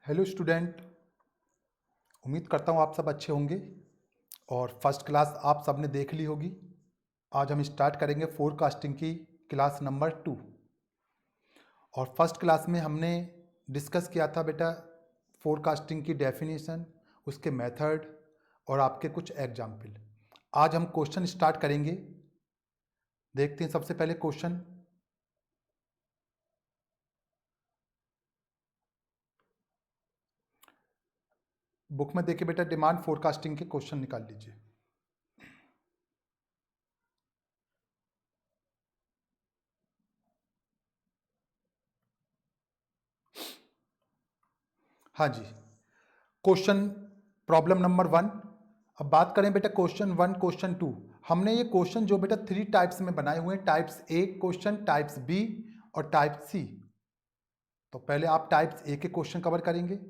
Hello student. उम्मीद करता हूँ आप सब अच्छे होंगे और फर्स्ट क्लास आप सब ने देख ली होगी। आज हम स्टार्ट करेंगे फोरकास्टिंग की क्लास नंबर 2। और फर्स्ट क्लास में हमने डिस्कस किया था बेटा फोरकास्टिंग की डेफिनेशन, उसके मेथड और आपके कुछ एग्जाम्पल। आज हम क्वेश्चन स्टार्ट करेंगे। देखते हैं सबसे पहले क्वेश्चन। बुक में देखिए बेटा, डिमांड फोरकास्टिंग के क्वेश्चन निकाल लीजिए। हाँ जी, क्वेश्चन प्रॉब्लम नंबर 1। अब बात करें बेटा क्वेश्चन 1 क्वेश्चन 2। हमने ये क्वेश्चन जो बेटा 3 टाइप्स में बनाए हुए हैं, टाइप्स ए क्वेश्चन, टाइप्स बी और टाइप सी। तो पहले आप टाइप्स ए के क्वेश्चन कवर करेंगे।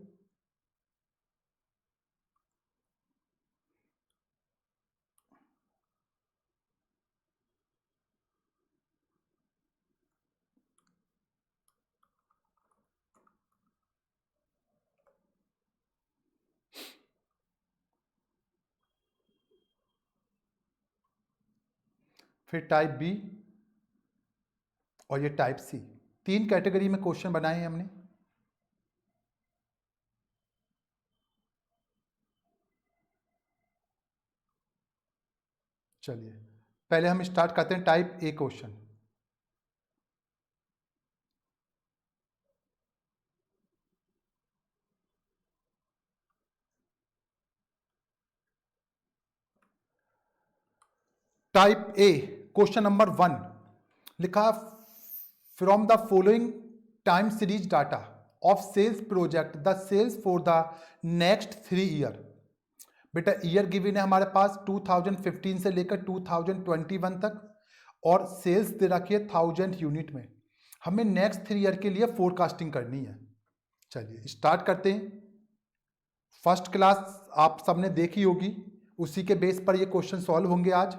फिर टाइप बी और ये टाइप सी। 3 कैटेगरी में क्वेश्चन बनाए हैं हमने। चलिए पहले हम स्टार्ट करते हैं type A question. Type A question number 1 लिखा, from the following time series data of sales project the sales for the next 3 year. बेटा ईयर गिवन है हमारे पास 2015 से लेकर 2021 तक और सेल्स दे रखी है 1000 यूनिट में। हमें नेक्स्ट 3 ईयर के लिए फोरकास्टिंग करनी है। चलिए स्टार्ट करते हैं। फर्स्ट क्लास आप सबने देखी होगी, उसी के बेस पर ये क्वेश्चन सॉल्व होंगे आज।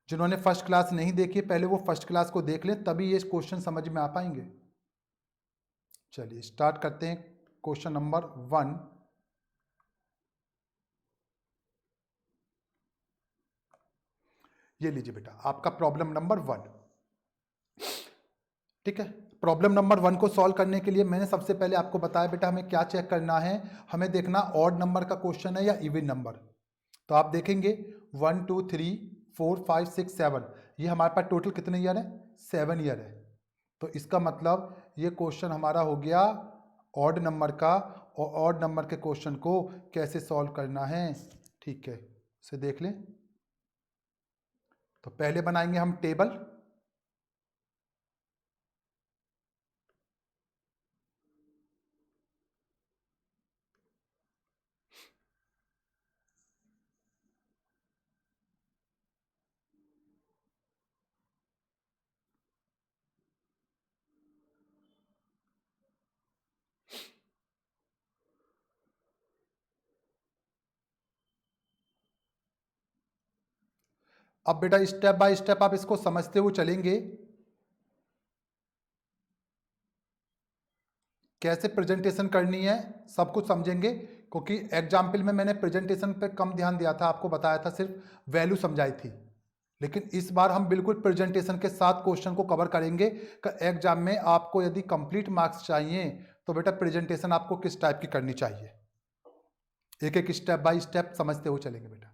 जिन्होंने फर्स्ट क्लास नहीं देखी पहले वो फर्स्ट क्लास को देख लें, तभी ये क्वेश्चन समझ में आ पाएंगे। चलिए स्टार्ट करते हैं क्वेश्चन नंबर 1। ये लीजिए बेटा आपका प्रॉब्लम नंबर 1। ठीक है, प्रॉब्लम नंबर 1 को सॉल्व करने के लिए मैंने सबसे पहले आपको बताया बेटा हमें क्या चेक करना है। हमें देखना ऑड नंबर का क्वेश्चन है या इवन नंबर। तो आप देखेंगे 1 2 3 4 5 6 7, ये हमारे पास टोटल कितने ईयर है? 7 ईयर है। तो इसका मतलब ये क्वेश्चन हमारा हो गया ऑड नंबर का। और ऑड नंबर के क्वेश्चन को कैसे सॉल्व करना है, ठीक है, इसे देख लें। तो पहले बनाएंगे हम टेबल। अब बेटा स्टेप बाय स्टेप आप इसको समझते हुए चलेंगे, कैसे प्रेजेंटेशन करनी है सब कुछ समझेंगे। क्योंकि एग्जाम्पल में मैंने प्रेजेंटेशन पे कम ध्यान दिया था, आपको बताया था सिर्फ वैल्यू समझाई थी। लेकिन इस बार हम बिल्कुल प्रेजेंटेशन के साथ क्वेश्चन को कवर करेंगे कि एग्जाम में आपको यदि कंप्लीट मार्क्स चाहिए तो बेटा प्रेजेंटेशन आपको किस टाइप की करनी चाहिए। एक एक स्टेप बाय स्टेप समझते हुए चलेंगे बेटा।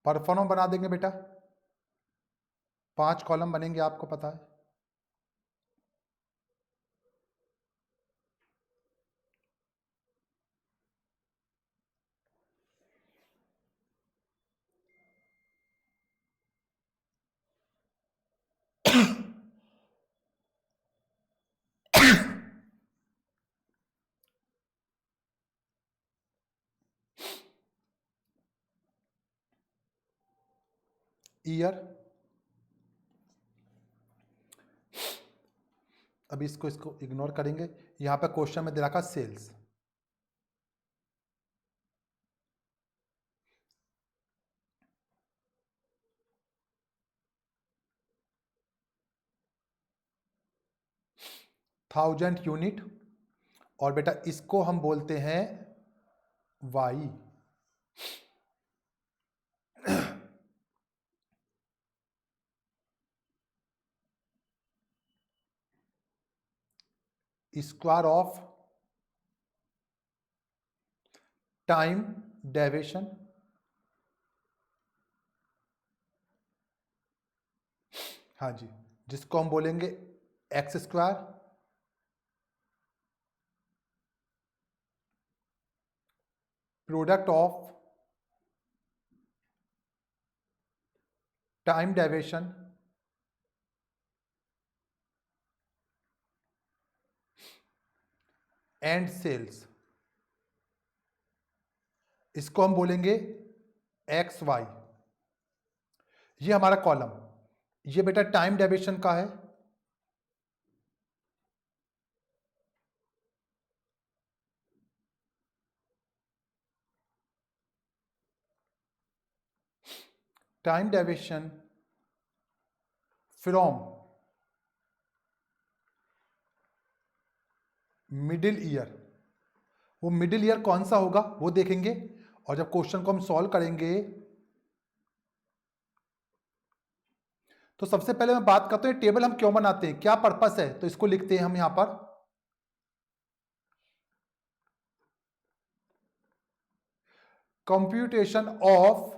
परफॉर्म बना देंगे बेटा, 5 कॉलम बनेंगे आपको पता है। ईयर, अभी इसको इसको इग्नोर करेंगे। यहाँ पे क्वेश्चन में दे रखा सेल्स। 1000 यूनिट, और बेटा इसको हम बोलते हैं y. Square of time deviation, हाँ जी, जिसको हम बोलेंगे x square product of time deviation and sales, इसको हम बोलेंगे एक्स वाई। ये हमारा कॉलम, ये बेटा टाइम डेविएशन का है, time deviation from middle year. वो मिडिल ईयर कौन सा होगा वो देखेंगे, और जब क्वेश्चन को हम सॉल्व करेंगे तो सबसे पहले मैं बात करता हूं टेबल हम क्यों बनाते हैं, क्या पर्पस है, तो इसको लिखते हैं हम यहां पर कंप्यूटेशन ऑफ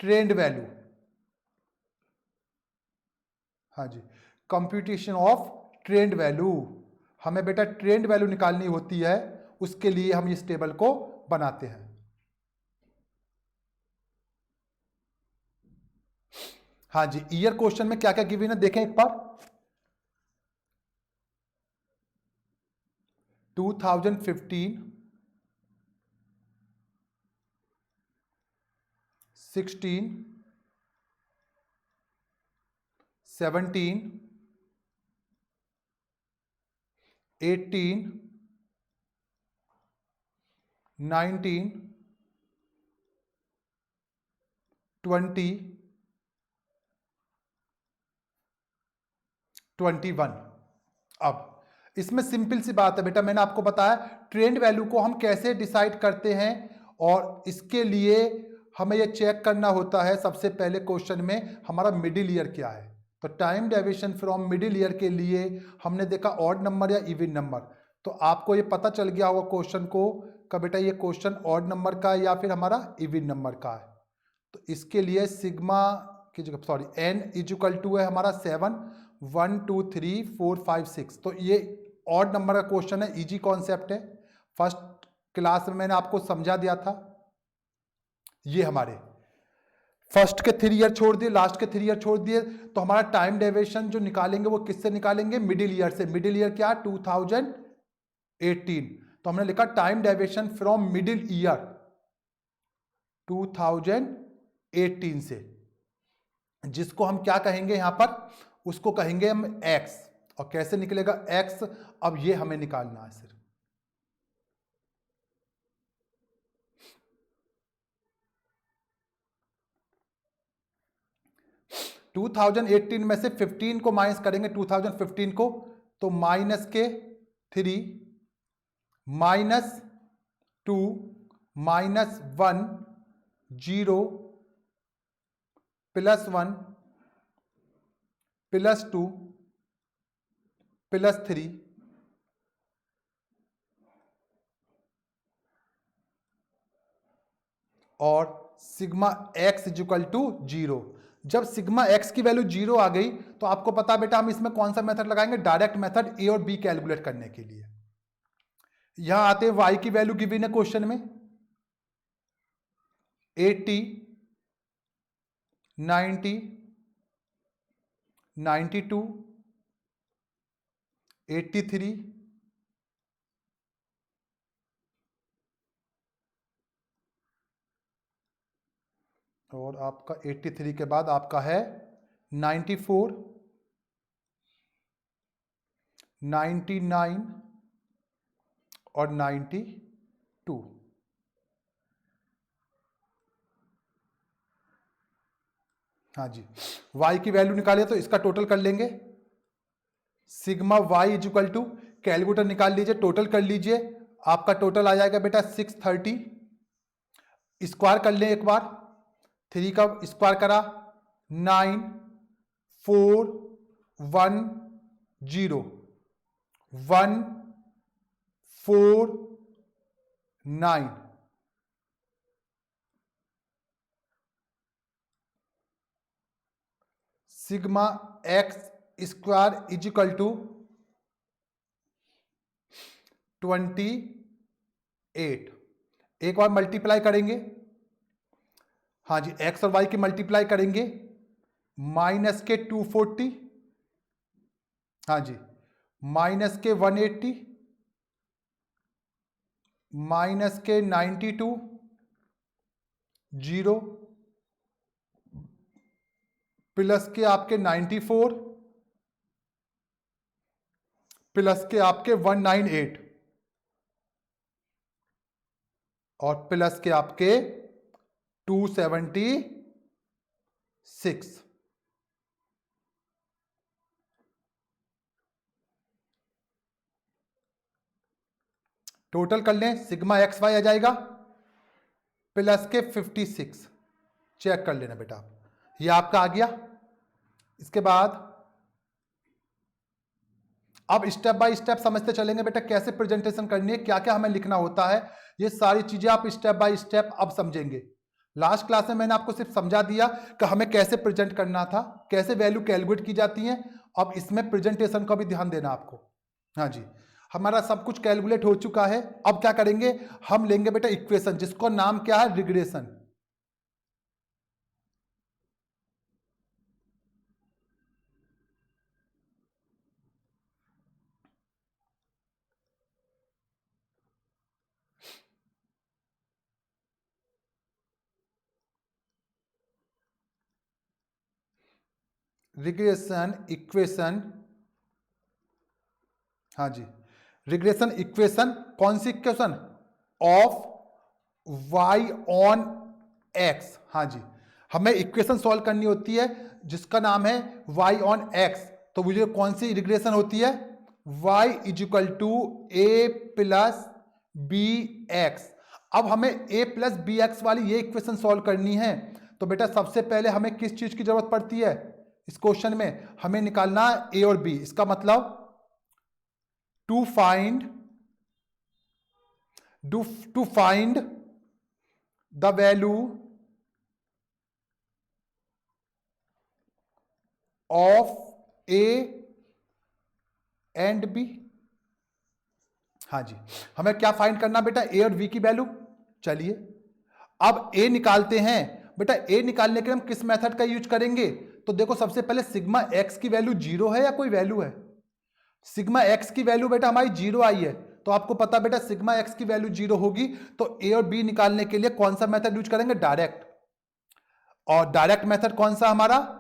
ट्रेंड वैल्यू। हाँ जी, कंप्यूटेशन ऑफ ट्रेंड वैल्यू, हमें बेटा ट्रेंड वैल्यू निकालनी होती है, उसके लिए हम इस टेबल को बनाते हैं। हाँ जी, ईयर क्वेश्चन में क्या क्या गिवन है देखें एक बार। 2015, 16, 17, 18, 19, 20, 21। अब इसमें सिंपल सी बात है बेटा, मैंने आपको बताया ट्रेंड वैल्यू को हम कैसे डिसाइड करते हैं, और इसके लिए हमें यह चेक करना होता है सबसे पहले क्वेश्चन में हमारा मिडिल ईयर क्या है। तो time deviation from middle year के लिए हमने देखा ऑड नंबर या इवन नंबर, तो आपको ये पता चल गया होगा क्वेश्चन को का बेटा ये क्वेश्चन ऑड नंबर का है या फिर हमारा इवन नंबर का है। तो इसके लिए सिग्मा की जगह सॉरी n इजिकल टू है हमारा 7, 1 2 3 4 5 6। तो ये ऑड नंबर का क्वेश्चन है, इजी कॉन्सेप्ट है, फर्स्ट क्लास में मैंने आपको समझा दिया था। ये हमारे फर्स्ट के 3 ईयर छोड़ दिए, लास्ट के 3 ईयर छोड़ दिए, तो हमारा टाइम डेविएशन जो निकालेंगे वो किससे निकालेंगे, मिडिल ईयर से। मिडिल ईयर क्या, 2018। तो हमने लिखा time deviation from middle year 2018 से, जिसको हम क्या कहेंगे यहां पर, उसको कहेंगे हम x। और कैसे निकलेगा x, अब ये हमें निकालना है सिर्फ। $2018 में से 15 को माइनस करेंगे 2015 को, तो -3 -2 -1 0 +1 +2 +3 और सिग्मा x इक्वल टू 0। जब सिग्मा x की वैल्यू 0 आ गई तो आपको पता बेटा हम इसमें कौन सा मेथड लगाएंगे, डायरेक्ट मेथड a और b कैलकुलेट करने के लिए। यहां आते हैं y की वैल्यू गिवन है क्वेश्चन में 80, 90, 92, 83, और आपका 83 के बाद आपका है 94, 99 और 92। हाँ जी, y की वैल्यू निकाले तो इसका टोटल कर लेंगे, sigma y is equal to, calculator निकाल लीजिए, टोटल कर लीजिए, आपका टोटल आ जाएगा बेटा 630। स्क्वायर कर लें एक बार, 3 का स्क्वायर करा 9 4 1 0 1 4 9, sigma x square is equal to 28। एक बार मल्टीप्लाई करेंगे, हाँ जी, एक्स और वाई की मल्टीप्लाई करेंगे, माइनस के 240, हाँ जी, माइनस के 180, माइनस के 92, 0, प्लस के आपके 94, प्लस के आपके 198 और प्लस के आपके 276। टोटल कर लें, सिग्मा एक्स वाई आ जाएगा प्लस के 56। चेक कर लेना बेटा, ये आपका आ गया। इसके बाद अब स्टेप बाय स्टेप समझते चलेंगे बेटा, कैसे प्रेजेंटेशन करनी है, क्या क्या हमें लिखना होता है, ये सारी चीजें आप स्टेप बाय स्टेप अब समझेंगे। लास्ट क्लास में मैंने आपको सिर्फ समझा दिया कि हमें कैसे प्रेजेंट करना था, कैसे वैल्यू कैलकुलेट की जाती है। अब इसमें प्रेजेंटेशन का भी ध्यान देना आपको। हाँ जी, हमारा सब कुछ कैलकुलेट हो चुका है। अब क्या करेंगे, हम लेंगे बेटा इक्वेशन, जिसको नाम क्या है, रिग्रेशन। रिग्रेशन इक्वेशन, हाँ जी, रिग्रेशन इक्वेशन, कौन सी equation, of y on x। हाँ जी, हमें इक्वेशन सॉल्व करनी होती है जिसका नाम है y ऑन x। तो मुझे कौन सी रिग्रेशन होती है, y is equal to a plus b x. अब हमें a प्लस बी एक्स वाली ये इक्वेशन सॉल्व करनी है। तो बेटा सबसे पहले हमें किस चीज की जरूरत पड़ती है, इस क्वेश्चन में हमें निकालना a और b। इसका मतलब to find the value of a and b। हाँ जी, हमें क्या फाइंड करना बेटा, a और b की वैल्यू। चलिए अब a निकालते हैं बेटा। a निकालने के लिए हम किस मेथड का यूज करेंगे, तो देखो सबसे पहले सिग्मा x की वैल्यू जीरो है या कोई वैल्यू है। सिग्मा x की वैल्यू बेटा हमारी जीरो आई है, तो आपको पता बेटा सिग्मा x की वैल्यू जीरो होगी। तो a और b निकालने के लिए कौन सा मेथड यूज करेंगे, डायरेक्ट। और डायरेक्ट मेथड कौन सा हमारा,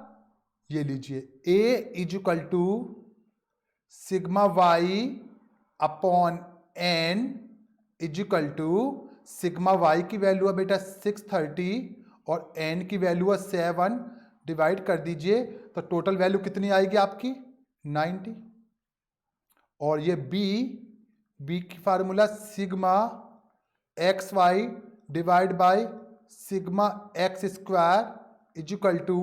ये लीजिए, a is equal to sigma y upon n is equal to, sigma y की वैल्यू है बेटा 630 और एन की वैल्यू है 7, डिवाइड कर दीजिए तो टोटल वैल्यू कितनी आएगी आपकी 90। और ये बी की formula sigma x y divide by sigma x square is equal to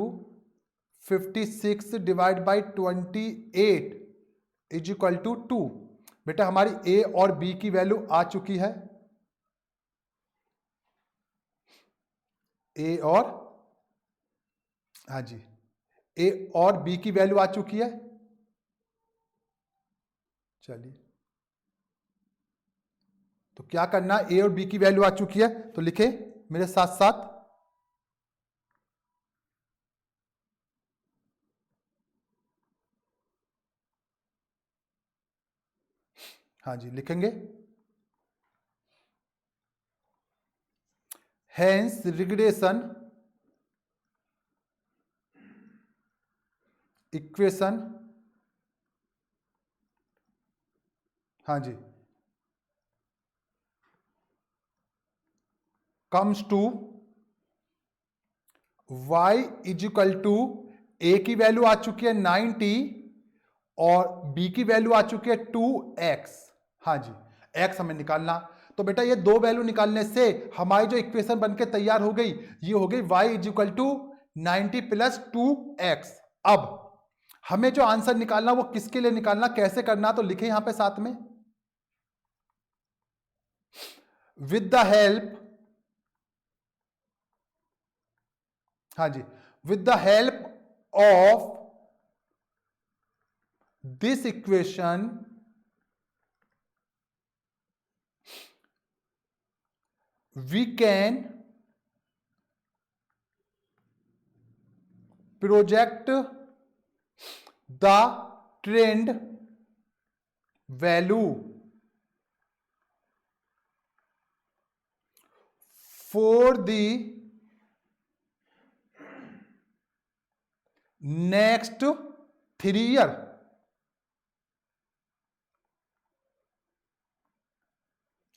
56 divide by 28 is equal to 2। बेटा हमारी ए और बी की वैल्यू आ चुकी है, ए और, हाँ जी, ए और बी की वैल्यू आ चुकी है। चलिए तो क्या करना, ए और बी की वैल्यू आ चुकी है तो लिखे मेरे साथ साथ, हाँ जी लिखेंगे, हेंस रिग्रेशन इक्वेशन, हाँ जी, comes to y is equal to, a की वैल्यू आ चुकी है 90 और b की वैल्यू आ चुकी है 2x। हाँ जी, x हमें निकालना। तो बेटा ये दो वैल्यू निकालने से हमारी जो इक्वेशन बनके तैयार हो गई, ये हो गई y is equal to 90 plus 2x। अब हमें जो आंसर निकालना वो किसके लिए निकालना, कैसे करना, तो लिखे यहां पे साथ में, विद द हेल्प, हाँ जी, with the help of this equation we can project the trend value for the next 3 year।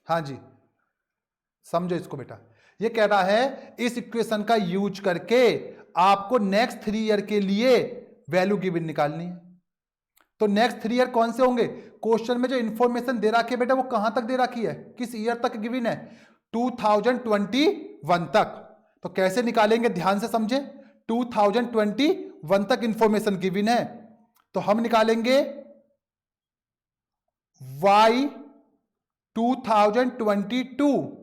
हाँ जी, समझो इसको बेटा, ये कह रहा है इस इक्वेशन का यूज करके आपको नेक्स्ट 3 ईयर के लिए वैल्यू गिवन निकालनी है। तो नेक्स्ट 3 ईयर कौन से होंगे, क्वेश्चन में जो इंफॉर्मेशन दे रखी है बेटा वो कहां तक दे रखी है, किस ईयर तक गिवन है, 2021 तक। तो कैसे निकालेंगे, ध्यान से समझे, 2021 तक इंफॉर्मेशन गिवन है, तो हम निकालेंगे y 2022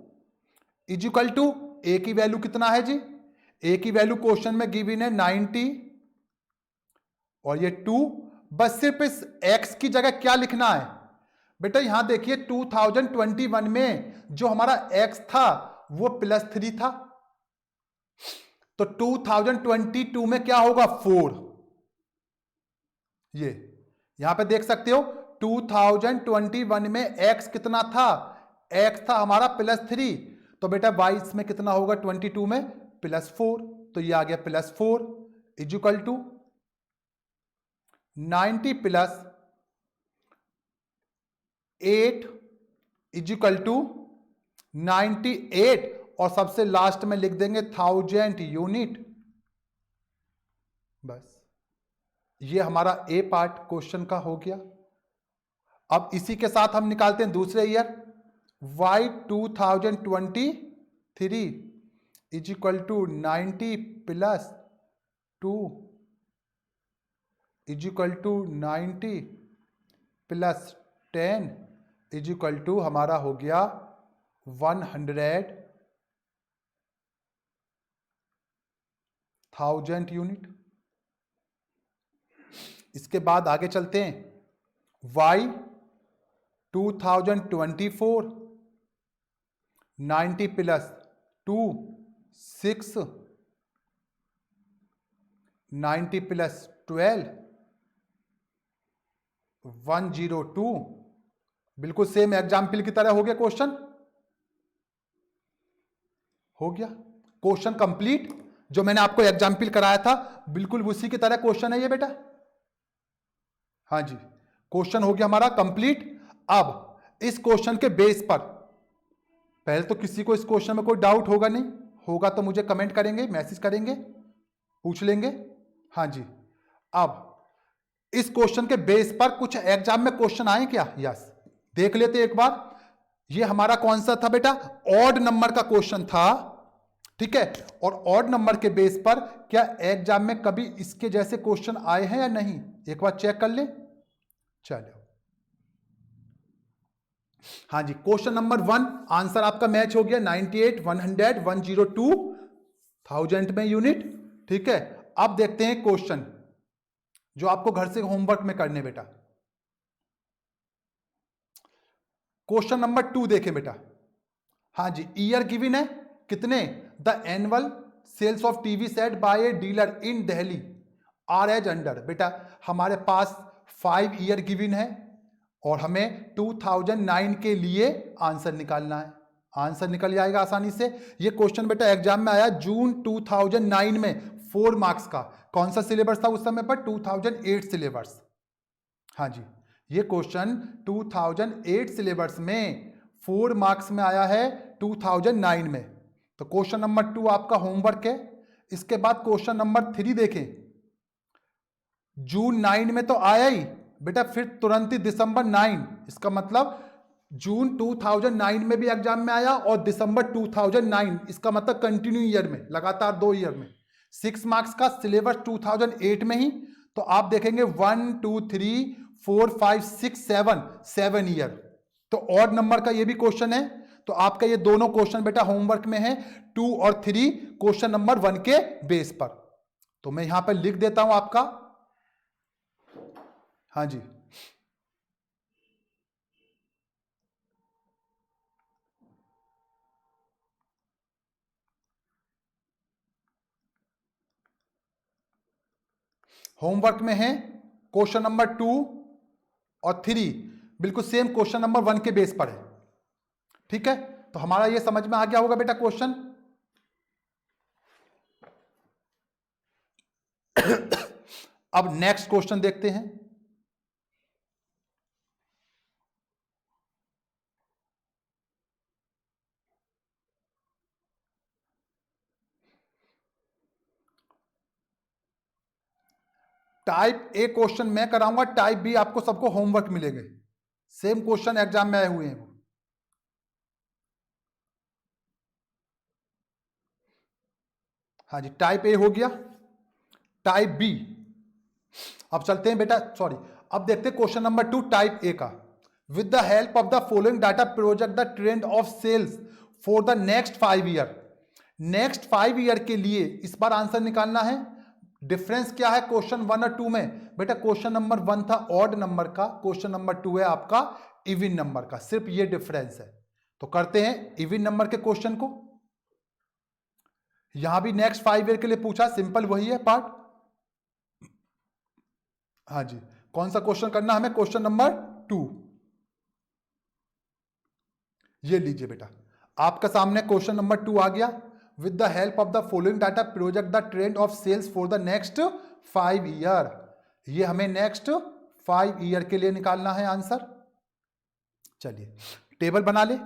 is equal to, a की वैल्यू कितना है जी, ए की वैल्यू क्वेश्चन में गिवन है 90 और ये 2, बस सिर्फ इस x की जगह क्या लिखना है बेटा, यहां देखिए 2021 में जो हमारा x था वो +3 था, तो 2022 में क्या होगा 4। ये यहां पे देख सकते हो 2021 में x कितना था, x था हमारा +3, तो बेटा y इसमें कितना होगा 22 में +4, तो ये आ गया +4 is equal to 90 plus 8 is equal to 98, और सबसे लास्ट में लिख देंगे 1000 यूनिट। बस ये हमारा ए पार्ट क्वेश्चन का हो गया। अब इसी के साथ हम निकालते हैं दूसरे year, y 2023 is equal to 90 plus 2 is equal to 90 plus 10 is equal to हमारा हो गया 100,000 यूनिट। इसके बाद आगे चलते हैं, y 2024 90 प्लस 2 6 90 प्लस 12 102, बिल्कुल सेम एग्जाम्पल की तरह हो गया क्वेश्चन, हो गया क्वेश्चन कंप्लीट। जो मैंने आपको एग्जाम्पल कराया था बिल्कुल उसी की तरह क्वेश्चन है ये बेटा। हाँ जी, क्वेश्चन हो गया हमारा कंप्लीट। अब इस क्वेश्चन के बेस पर, पहले तो किसी को इस क्वेश्चन में कोई डाउट होगा नहीं, होगा तो मुझे कमेंट करेंगे, मैसेज करेंगे, पूछ लेंगे। हाँ जी, अब इस क्वेश्चन के बेस पर कुछ एग्जाम में क्वेश्चन आए क्या, यस, देख लेते एक बार। ये हमारा कौन सा था बेटा, ऑड नंबर का क्वेश्चन था, ठीक है, और ऑड नंबर के बेस पर क्या एग्जाम में कभी इसके जैसे क्वेश्चन आए हैं या नहीं, एक बार चेक कर ले। चलो हाँ जी, क्वेश्चन नंबर 1 आंसर आपका मैच हो गया, 98 100 102 1000 में यूनिट, ठीक है। अब देखते हैं क्वेश्चन जो आपको घर से होमवर्क में करने बेटा। क्वेश्चन नंबर 2 देखें बेटा। हाँ जी, ईयर गिवन है कितने, the annual sales of TV set by a dealer in Delhi are as under. बेटा हमारे पास 5 ईयर गिवन है और हमें 2009 के लिए आंसर निकालना है। आंसर निकल जाएगा आसानी से। ये क्वेश्चन बेटा एग्जाम में आया जून 2009 में, 4 मार्क्स का। कौन सा सिलेबस था उस समय पर, 2008 सिलेबस। हाँ जी, ये क्वेश्चन 2008 सिलेबस में 4 मार्क्स में आया है 2009 में। तो क्वेश्चन नंबर 2 आपका होमवर्क है। इसके बाद क्वेश्चन नंबर 3 देखें, जून 9 में तो आया ही, बेटा फिर तुरंत ही दिसंबर 9, इसका मतलब जून 2009 में भी एग्जाम में आया और दिसंबर 2009, इसका मतलब कंटिन्यू ईयर में, लगातार 2 ईयर में। 6 मार्क्स का सिलेबस 2008 में ही, तो आप देखेंगे 1 2 3 4 5 6 7 ईयर। तो ऑड नंबर का ये भी क्वेश्चन है, तो आपका ये दोनों क्वेश्चन बेटा होमवर्क में है 2 और 3 क्वेश्चन नंबर 1 के बेस पर। तो मैं यहां पर लिख देता हूं आपका, हाँ जी, होमवर्क में है क्वेश्चन नंबर 2 और 3 बिल्कुल सेम क्वेश्चन नंबर 1 के बेस पर है। ठीक है, तो हमारा ये समझ में आ गया होगा बेटा क्वेश्चन। अब नेक्स्ट क्वेश्चन देखते हैं। टाइप ए क्वेश्चन मैं कराऊंगा, टाइप बी आपको सबको होमवर्क मिलेंगे, सेम क्वेश्चन एग्जाम में आए हुए हैं वो। हाँ जी, टाइप ए हो गया। टाइप बी, अब चलते हैं बेटा, सॉरी, अब देखते हैं क्वेश्चन नंबर 2 टाइप ए का। With the help of the following data project the trend of sales for the next 5 year. Next 5 year के लिए इस बार आंसर निकालना है। डिफरेंस क्या है क्वेश्चन 1 और 2 में? बेटा क्वेश्चन नंबर 1 था ऑड नंबर का, क्वेश्चन नंबर 2 है आपका इवन नंबर का, सिर्फ ये डिफरेंस है। तो करते हैं इवन नंबर के क्वेश्चन को। यहां भी नेक्स्ट 5 ईयर के लिए पूछा, सिंपल वही है पार्ट। हाँ जी, कौन सा क्वेश्चन करना हमें? Question number 2। ये लीजिए बेटा, आपका सामने क्वेश्चन नंबर 2 आ गया। With the help of the following data project the trend of sales for the next 5 year. ये हमें नेक्स्ट 5 ईयर के लिए निकालना है आंसर। चलिए टेबल बना ले।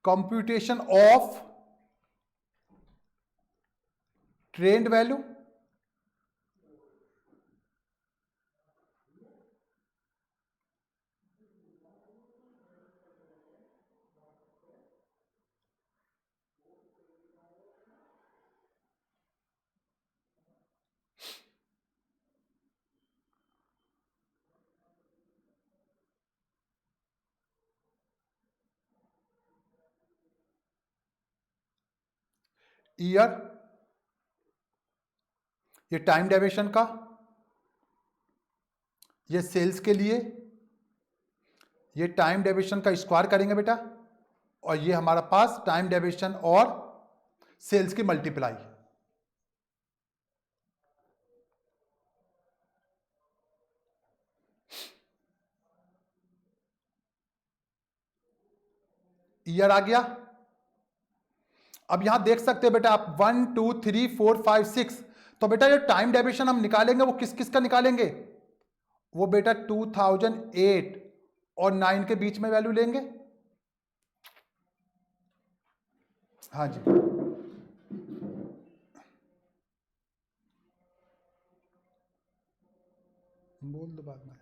Computation of trend value, year, ये टाइम डेविएशन का, ये सेल्स के लिए, ये टाइम डेविएशन का स्क्वायर करेंगे बेटा, और ये हमारा पास टाइम डेविएशन और सेल्स की मल्टीप्लाई। ईयर आ गया। अब यहां देख सकते हैं बेटा आप 1 2 3 4 5 6, तो बेटा ये टाइम डेविएशन हम निकालेंगे वो किस किस का निकालेंगे? वो बेटा 2008 और 9 के बीच में वैल्यू लेंगे। हाँ जी, बोल दो बाद में।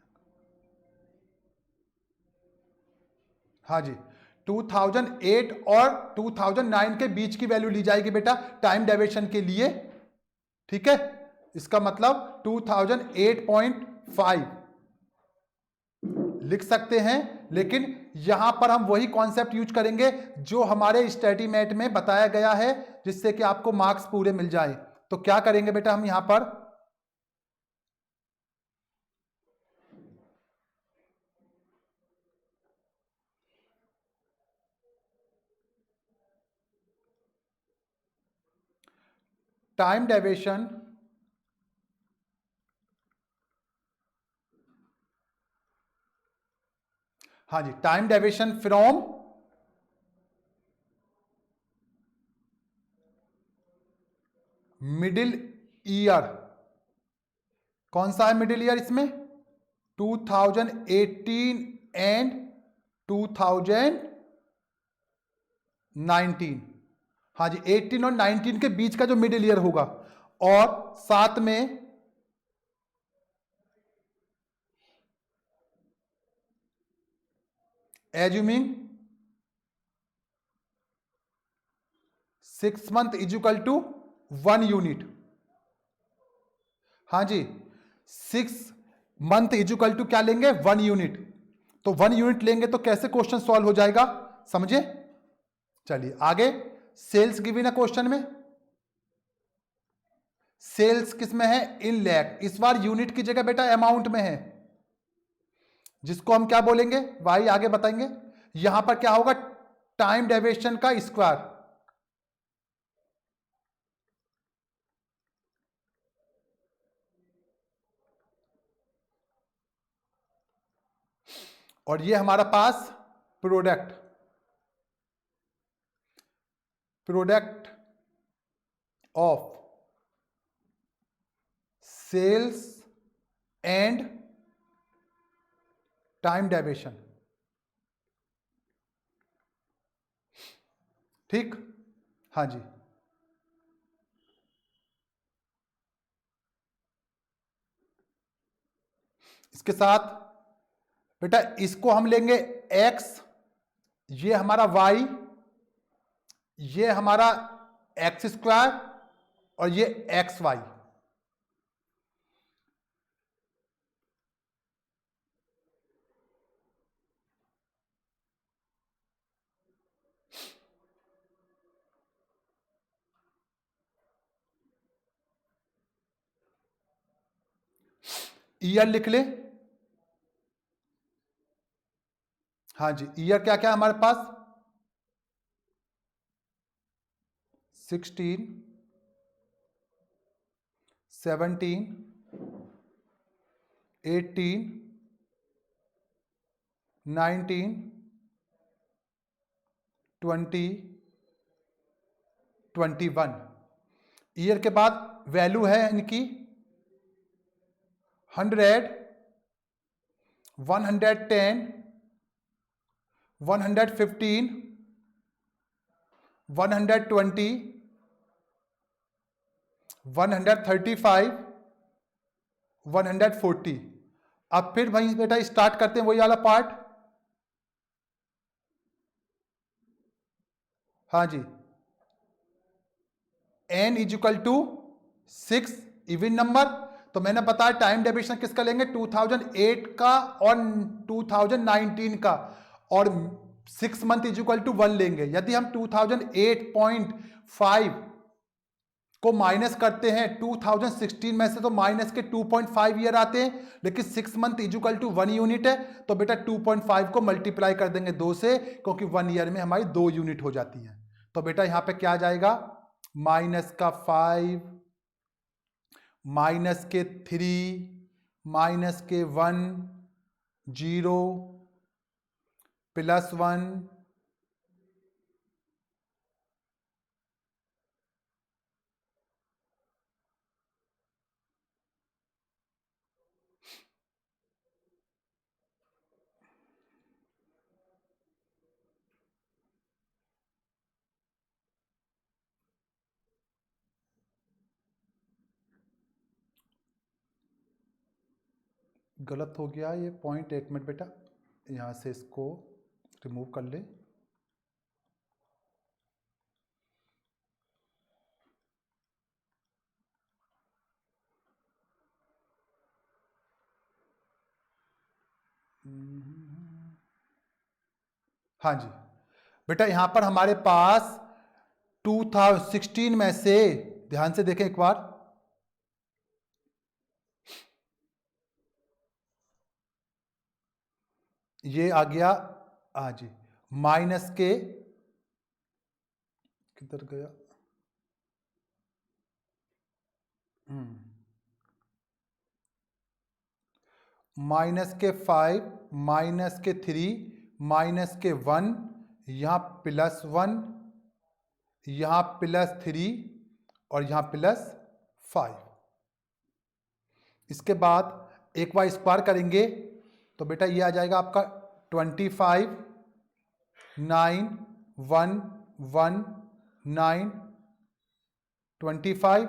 हाँ जी, 2008 और 2009 के बीच की वैल्यू ली जाएगी बेटा टाइम डेविएशन के लिए। ठीक है, इसका मतलब 2008.5 लिख सकते हैं, लेकिन यहां पर हम वही कॉन्सेप्ट यूज करेंगे जो हमारे स्टैटिमेट में बताया गया है, जिससे कि आपको मार्क्स पूरे मिल जाए। तो क्या करेंगे बेटा हम यहां पर? टाइम डेविएशन हाँ जी, time deviation from middle year कौन सा है मिडिल ईयर इसमें? 2018 एंड 2019। हाँ जी, 18 और 19 के बीच का जो मिडिल ईयर होगा, और साथ में assuming 6 month is equal to 1 unit. हाँ जी, 6 मंथ इज इक्वल टू क्या लेंगे? 1 यूनिट। तो 1 यूनिट लेंगे तो कैसे क्वेश्चन सॉल्व हो जाएगा, समझे? चलिए आगे, सेल्स गिवन है क्वेश्चन में। सेल्स किस में है? इन लैख। इस बार यूनिट की जगह बेटा अमाउंट में है, जिसको हम क्या बोलेंगे? वाई आगे बताएंगे। यहां पर क्या होगा? टाइम डेविएशन का स्क्वायर। और ये हमारा पास product of sales and time deviation. ठीक, हाँ जी। इसके साथ बेटा इसको हम लेंगे x, ये हमारा y, ये हमारा एक्स स्क्वायर, और ये एक्स वाई। ईयर लिख ले। हाँ जी, ईयर क्या क्या है हमारे पास? 16, 17, 18, 19, 20, 21। ईयर के बाद वैल्यू है इनकी 100, 110, 115, 120, 135, 140। अब फिर भाई बेटा स्टार्ट करते हैं वही वाला पार्ट। हाँ जी, n is equal to 6 even number. तो मैंने बताया टाइम डेविएशन किसका लेंगे? 2008 का और 2019 का, और 6 मंथ इज इक्वल टू 1 लेंगे। यदि हम 2008.5 को माइनस करते हैं 2016 में से, तो माइनस के 2.5 ईयर आते हैं, लेकिन 6 month is equal to 1 unit है, तो बेटा 2.5 को मल्टीप्लाई कर देंगे 2 से, क्योंकि 1 ईयर में हमारी 2 यूनिट हो जाती है। तो बेटा यहां पे क्या आ जाएगा? माइनस का 5, माइनस के 3, माइनस के 1, 0, प्लस 1, गलत हो गया ये पॉइंट। 1 मिनट बेटा, यहां से इसको रिमूव कर ले। हाँ जी बेटा, यहां पर हमारे पास 2016 में से, ध्यान से देखें एक बार, ये आ गया। हाँ जी, माइनस के, किधर गया? माइनस के 5, माइनस के 3, माइनस के 1, यहां प्लस 1, यहां प्लस 3, और यहां प्लस 5। इसके बाद एक बार स्क्वायर करेंगे तो बेटा ये आ जाएगा आपका 25 9 1 1 9 25।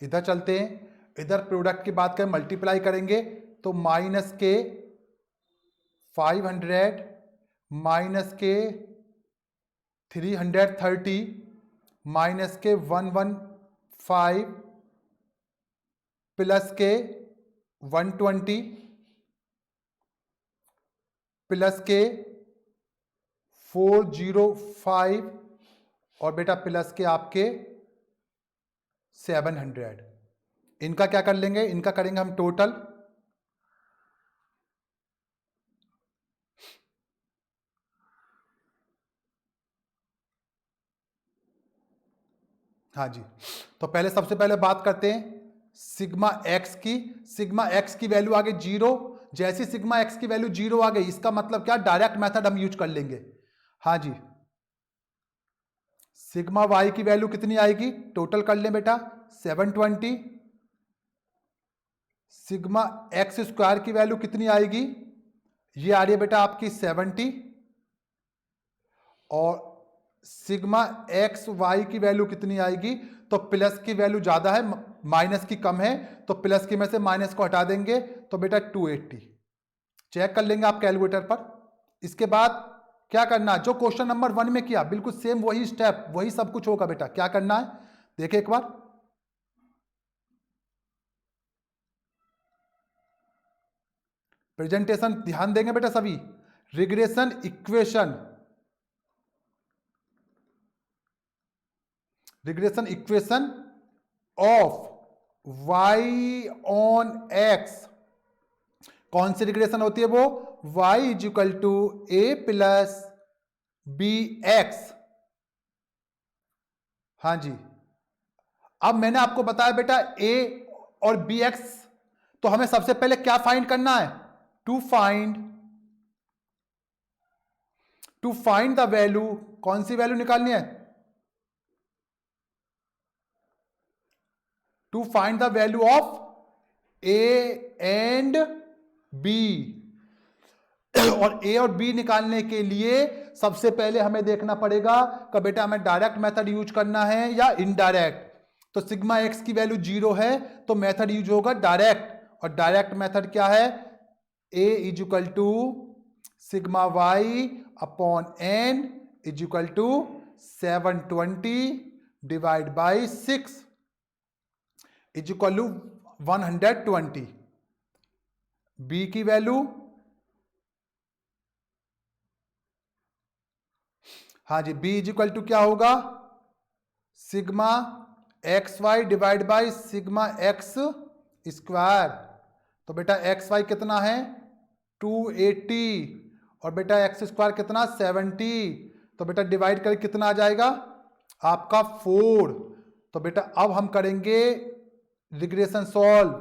इधर चलते हैं, इधर प्रोडक्ट की बात करें मल्टीप्लाई करेंगे तो माइनस के 500 माइनस के 330 माइनस के 115 प्लस के 120 प्लस के 405 और बेटा प्लस के आपके 700। इनका क्या कर लेंगे, इनका करेंगे हम टोटल। हाँ जी, तो पहले सबसे पहले बात करते हैं सिग्मा एक्स की। सिग्मा एक्स की वैल्यू आ गई 0। जैसी सिग्मा एक्स की वैल्यू 0 आ गई, इसका मतलब क्या, डायरेक्ट मेथड हम यूज कर लेंगे। हाँ जी, सिग्मा वाई की वैल्यू कितनी आएगी, टोटल कर लें बेटा 720। सिग्मा एक्स स्क्वायर की वैल्यू कितनी आएगी, ये आ रही है बेटा आपकी 70। और सिग्मा एक्स वाई की वैल्यू कितनी आएगी, तो प्लस की वैल्यू ज्यादा है माइनस की कम है, तो प्लस की में से माइनस को हटा देंगे तो बेटा 280। चेक कर लेंगे आप कैलकुलेटर पर। इसके बाद क्या करना है, जो क्वेश्चन नंबर 1 में किया बिल्कुल सेम वही स्टेप वही सब कुछ होगा बेटा। क्या करना है देखिए एक बार, प्रेजेंटेशन ध्यान देंगे बेटा सभी। Regression equation, regression equation of y on x, कौन सी रिग्रेशन होती है वो, y is equal to a plus b x. हाँ जी, अब मैंने आपको बताया बेटा a और बी एक्स, तो हमें सबसे पहले क्या फाइंड करना है, टू फाइंड द वैल्यू, कौन सी वैल्यू निकालनी है, to find the value of a and b. और ए और बी निकालने के लिए सबसे पहले हमें देखना पड़ेगा कि बेटा हमें डायरेक्ट मेथड यूज करना है या इनडायरेक्ट। तो सिग्मा एक्स की वैल्यू 0 है तो मेथड यूज होगा डायरेक्ट, और डायरेक्ट मेथड क्या है, a is equal to sigma y upon n is equal to 720 divide by 6 is equal to 120। B की वैल्यू, हाँ जी, बी इज इक्वल टू क्या होगा, sigma x y divide by sigma x square. तो बेटा x Y कितना है 280 और बेटा एक्स स्क्वायर कितना 70। तो बेटा डिवाइड करके कितना आ जाएगा आपका 4। तो बेटा अब हम करेंगे रिग्रेशन सॉल्व,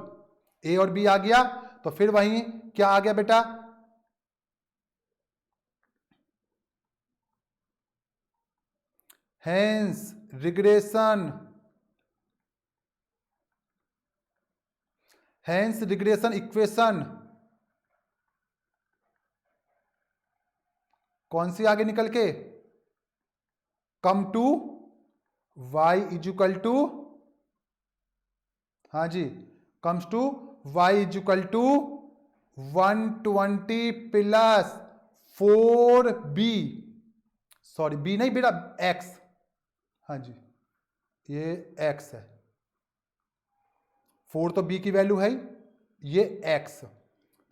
ए और बी आ गया तो फिर वही क्या आ गया बेटा, हेंस रिग्रेशन इक्वेशन कौन सी आगे निकल के, come to y is equal to, हाँ जी, comes to y is equal to 120 plus 4b, sorry b नहीं बेटा x, हाँ जी ये x है, 4 तो b की वैल्यू है, ये x।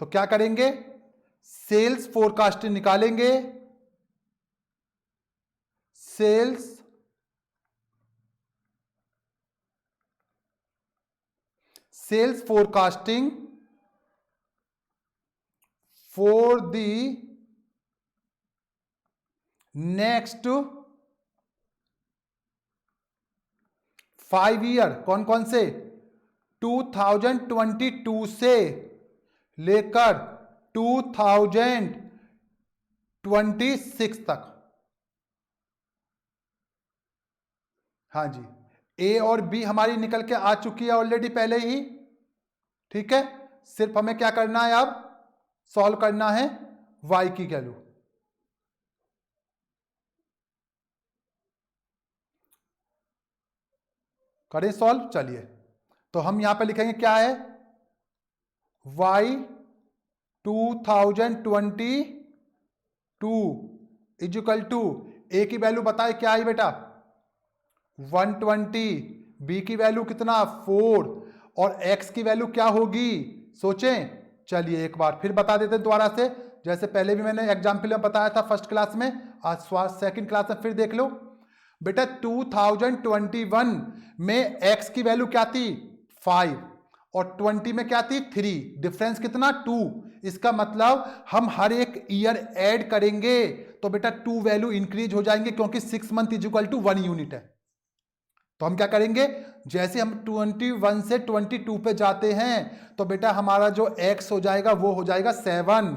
तो क्या करेंगे, सेल्स फोरकास्टिंग निकालेंगे, sales forecasting for the next 5 year, कौन कौन से, 2022 से लेकर 2026 तक। हाँ जी, ए और बी हमारी निकल के आ चुकी है ऑलरेडी पहले ही। ठीक है, सिर्फ हमें क्या करना है, अब सॉल्व करना है y की वैल्यू। करें सॉल्व, चलिए। तो हम यहां पे लिखेंगे क्या है, y 2022 इजिकल टू a की वैल्यू बताए क्या है बेटा 120, b की वैल्यू कितना 4 और x की वैल्यू क्या होगी सोचें। चलिए एक बार फिर बता देते हैं दोबारा से, जैसे पहले भी मैंने एग्जाम्पल में बताया था फर्स्ट क्लास में, आज सेकंड क्लास में फिर देख लो बेटा। 2021 में x की वैल्यू क्या थी 5 और 20 में क्या थी 3, डिफरेंस कितना 2। इसका मतलब हम हर एक ईयर ऐड करेंगे तो बेटा 2 वैल्यू इंक्रीज हो जाएंगे, क्योंकि 6 month is equal to 1 unit है। तो हम क्या करेंगे, जैसे हम 21 से 22 पे जाते हैं तो बेटा हमारा जो x हो जाएगा वो हो जाएगा 7,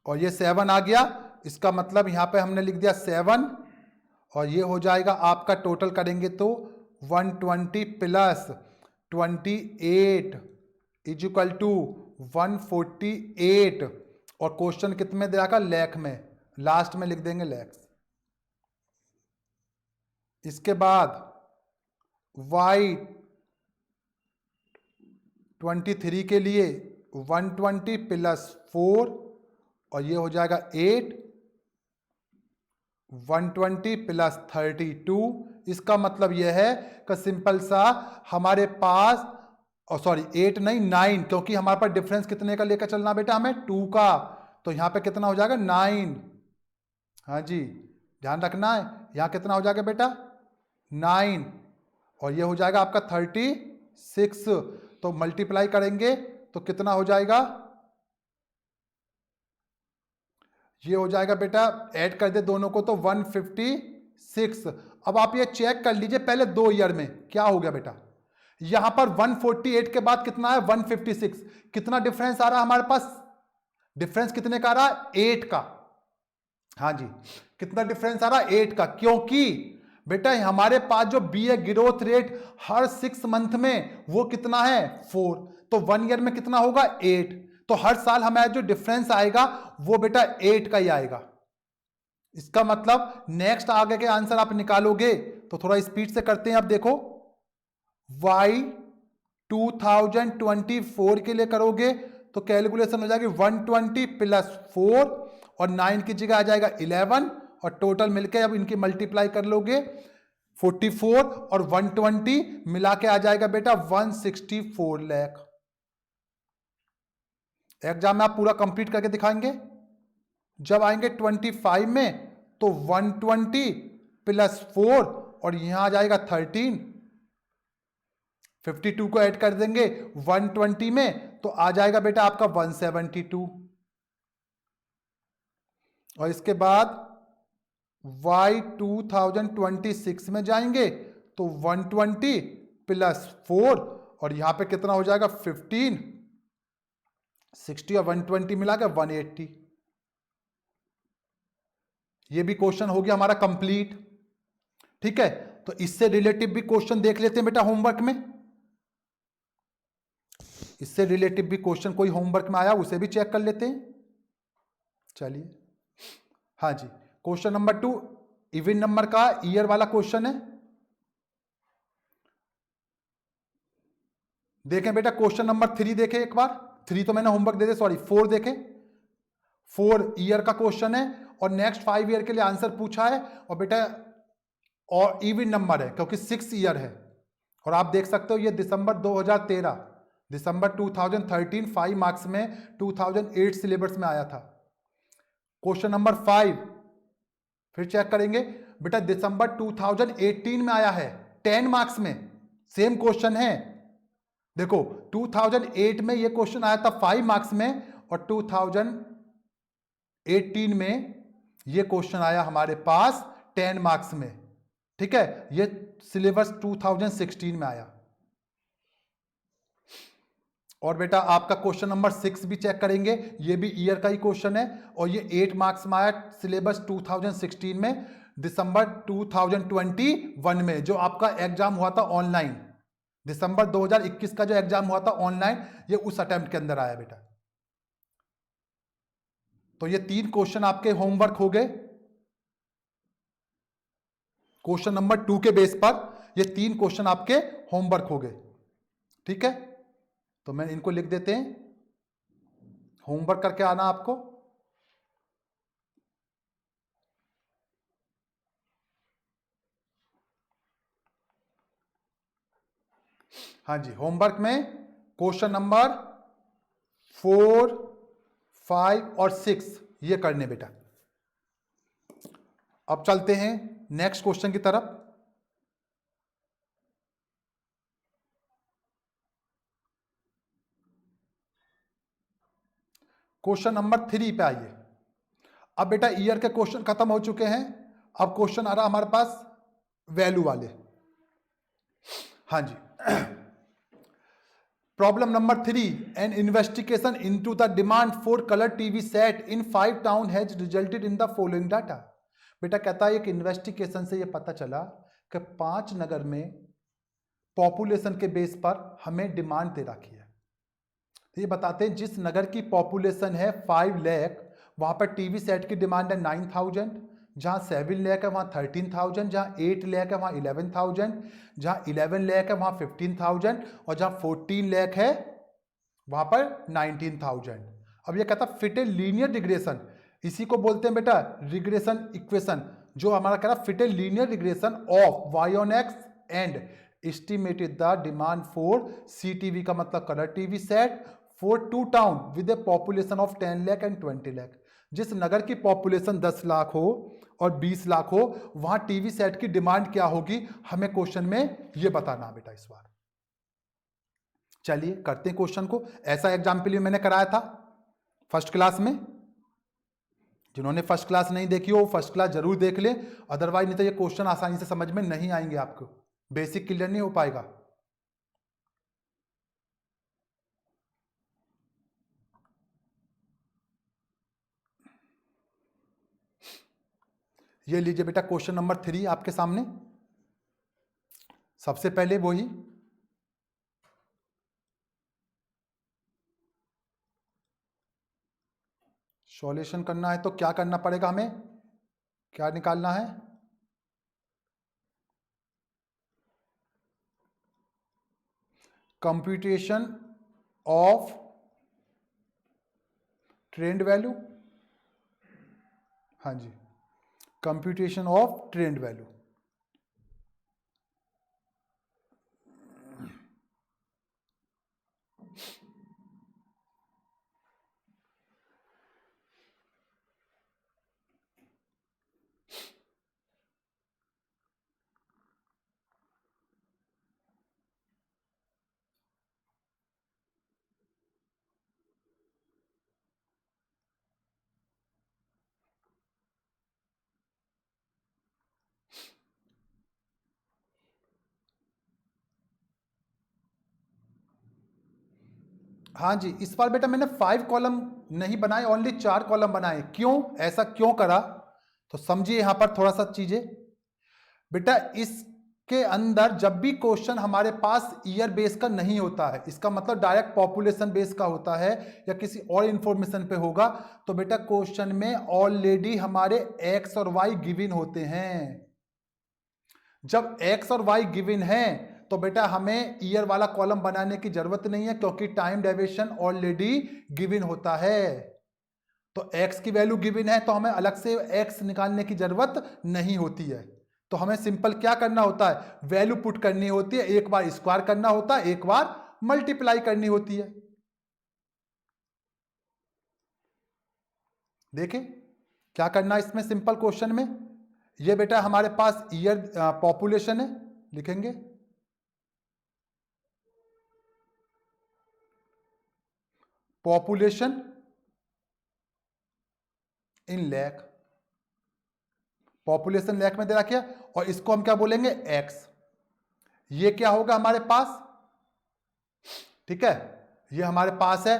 और ये 7 आ गया। इसका मतलब यहां पे हमने लिख दिया 7 और ये हो जाएगा आपका, टोटल करेंगे तो 120 प्लस 28 इज इक्वल टू 148, और क्वेश्चन कितने में दिया लाख में, लास्ट में लिख देंगे लैक्स। इसके बाद y 23 के लिए 120 प्लस 4 और ये हो जाएगा 8, 120 प्लस 32। इसका मतलब यह है कि सिंपल सा हमारे पास, और सॉरी 8 नहीं 9, क्योंकि हमारे पास डिफरेंस कितने का लेकर चलना बेटा हमें 2 का, तो यहां पे कितना हो जाएगा 9। हाँ जी ध्यान रखना है, यहां कितना हो जाएगा बेटा 9 और ये हो जाएगा आपका 36। तो मल्टीप्लाई करेंगे तो कितना हो जाएगा, ये हो जाएगा बेटा, ऐड कर दे दोनों को तो 156। अब आप ये चेक कर लीजिए पहले 2 ईयर में क्या हो गया बेटा, यहां पर 148 के बाद कितना है 156, कितना डिफरेंस आ रहा है हमारे पास, डिफरेंस कितने का आ रहा है 8 का। हाँ जी कितना डिफरेंस आ रहा है 8 का, क्योंकि बेटा हमारे पास जो बीए ग्रोथ रेट हर 6 मंथ में वो कितना है 4, तो 1 ईयर में कितना होगा 8, तो हर साल हमारा जो डिफरेंस आएगा वो बेटा 8 का ही आएगा। इसका मतलब नेक्स्ट आगे के आंसर आप निकालोगे तो थोड़ा स्पीड से करते हैं। अब देखो y 2024 के लिए करोगे तो कैलकुलेशन हो जाएगी 120 प्लस 4 और 9 की जगह आ जाएगा 11 और टोटल मिलके अब इनकी मल्टीप्लाई कर लोगे 44 और 120 मिला के आ जाएगा बेटा 164 लाख। एग्जाम में आप पूरा कंप्लीट करके दिखाएंगे। जब आएंगे 25 में तो 120 प्लस 4 और यहां आ जाएगा 13, 52 को ऐड कर देंगे 120 में तो आ जाएगा बेटा आपका 172, और इसके बाद y 2026 में जाएंगे तो 120 प्लस 4 और यहां पे कितना हो जाएगा 15, 60 और 120 मिलाकर 180। ये भी क्वेश्चन हो गया हमारा कंप्लीट। ठीक है, तो इससे रिलेटिव भी क्वेश्चन देख लेते हैं बेटा होमवर्क में। इससे रिलेटिव भी क्वेश्चन कोई होमवर्क में आया उसे भी चेक कर लेते हैं। चलिए हाँ जी, क्वेश्चन नंबर 2 इवन नंबर का ईयर वाला क्वेश्चन है। देखें बेटा क्वेश्चन नंबर 3 देखें एक बार, 3 तो मैंने होमवर्क दे दिया, सॉरी 4 देखें। 4 ईयर का क्वेश्चन है और नेक्स्ट 5 ईयर के लिए आंसर पूछा है, और बेटा और इवन नंबर है क्योंकि 6 ईयर है। और आप देख सकते हो ये दिसंबर 2013, दिसंबर 2013 5 मार्क्स में 2008 सिलेबस में आया था। क्वेश्चन नंबर 5 फिर चेक करेंगे बेटा, दिसंबर 2018 में आया है 10 मार्क्स में, सेम क्वेश्चन है। देखो 2008 में ये क्वेश्चन आया था 5 मार्क्स में और 2018 में ये क्वेश्चन आया हमारे पास 10 मार्क्स में। ठीक है, ये सिलेबस 2016 में आया। और बेटा आपका क्वेश्चन नंबर 6 भी चेक करेंगे, ये भी ईयर का ही क्वेश्चन है और ये 8 मार्क्स में आया सिलेबस 2016 में, दिसंबर 2021 में, जो आपका एग्जाम हुआ था ऑनलाइन दिसंबर 2021 का जो एग्जाम हुआ था ऑनलाइन, ये उस अटेम्प्ट के अंदर आया बेटा। तो ये 3 क्वेश्चन आपके होमवर्क हो गए। क्वेश्चन नंबर 2 के बेस पर ये 3 क्वेश्चन आपके होमवर्क हो गए। ठीक है, तो मैं इनको लिख देते हैं, होमवर्क करके आना आपको। हाँ जी, होमवर्क में क्वेश्चन नंबर 4, 5 और 6 ये करने बेटा। अब चलते हैं नेक्स्ट क्वेश्चन की तरफ। क्वेश्चन नंबर 3 पे आइए। अब बेटा ईयर के क्वेश्चन खत्म हो चुके हैं, अब क्वेश्चन आ रहा हमारे पास वैल्यू वाले। हाँ जी, problem number 3, an investigation into the demand for colour TV set in 5 town has resulted in the following data. बेटा कहता है एक इन्वेस्टिगेशन से यह पता चला कि 5 नगर में पॉपुलेशन के बेस पर हमें डिमांड दे रखी है। तो ये बताते हैं जिस नगर की पॉपुलेशन है 5 लाख, वहां पर टीवी सेट की डिमांड है 9,000, जहां 7 लाख है वहां 13,000, जहां 8 लाख है वहां 11,000, जहां 11 लाख है वहां 15,000 और जहां 14 लाख है वहां पर 19,000। अब ये कहता फिट ए लीनियर रिग्रेशन, इसी को बोलते हैं बेटा रिग्रेशन इक्वेशन, जो हमारा कह रहा fit a linear regression of y on x and estimated the demand for CTV का मतलब colour TV set for 2 town with a population of 10 lakh and 20 lakh. जिस नगर की पॉपुलेशन 10 लाख हो और 20 लाख हो, वहां टीवी सेट की डिमांड क्या होगी, हमें क्वेश्चन में यह बताना बेटा इस बार। चलिए करते हैं क्वेश्चन को। ऐसा एग्जाम्पल मैंने कराया था फर्स्ट क्लास में, जिन्होंने फर्स्ट क्लास नहीं देखी हो फर्स्ट क्लास जरूर देख ले, अदरवाइज नहीं तो ये क्वेश्चन आसानी से समझ में नहीं आएंगे, आपको बेसिक क्लियर नहीं हो पाएगा। ये लीजिए बेटा क्वेश्चन नंबर 3 आपके सामने। सबसे पहले वही सॉल्यूशन करना है, तो क्या करना पड़ेगा हमें, क्या निकालना है, कंप्यूटेशन ऑफ ट्रेंड वैल्यू। हाँ जी, कंप्यूटेशन ऑफ ट्रेंड वैल्यू। हाँ जी, इस बार बेटा मैंने 5 कॉलम नहीं बनाए, ओनली 4 कॉलम बनाए। क्यों, ऐसा क्यों करा, तो समझिए यहां पर थोड़ा सा चीजें। बेटा इसके अंदर जब भी क्वेश्चन हमारे पास ईयर बेस का नहीं होता है, इसका मतलब डायरेक्ट पॉपुलेशन बेस का होता है या किसी और इंफॉर्मेशन पे होगा, तो बेटा क्वेश्चन में ऑलरेडी हमारे एक्स और वाई गिवन होते हैं। जब एक्स और वाई गिवन है तो बेटा हमें ईयर वाला कॉलम बनाने की जरूरत नहीं है, क्योंकि टाइम डेविएशन ऑलरेडी गिवन होता है। तो एक्स की वैल्यू गिवन है तो हमें अलग से एक्स निकालने की जरूरत नहीं होती है। तो हमें सिंपल क्या करना होता है, वैल्यू पुट करनी होती है, एक बार स्क्वायर करना होता है, एक बार मल्टीप्लाई करनी होती है। देखिए क्या करना है इसमें सिंपल क्वेश्चन में, ये बेटा हमारे पास ईयर पॉपुलेशन है, लिखेंगे population in lakh, population lakh में दे रखा है, और इसको हम क्या बोलेंगे एक्स। ये क्या होगा हमारे पास, ठीक है, ये हमारे पास है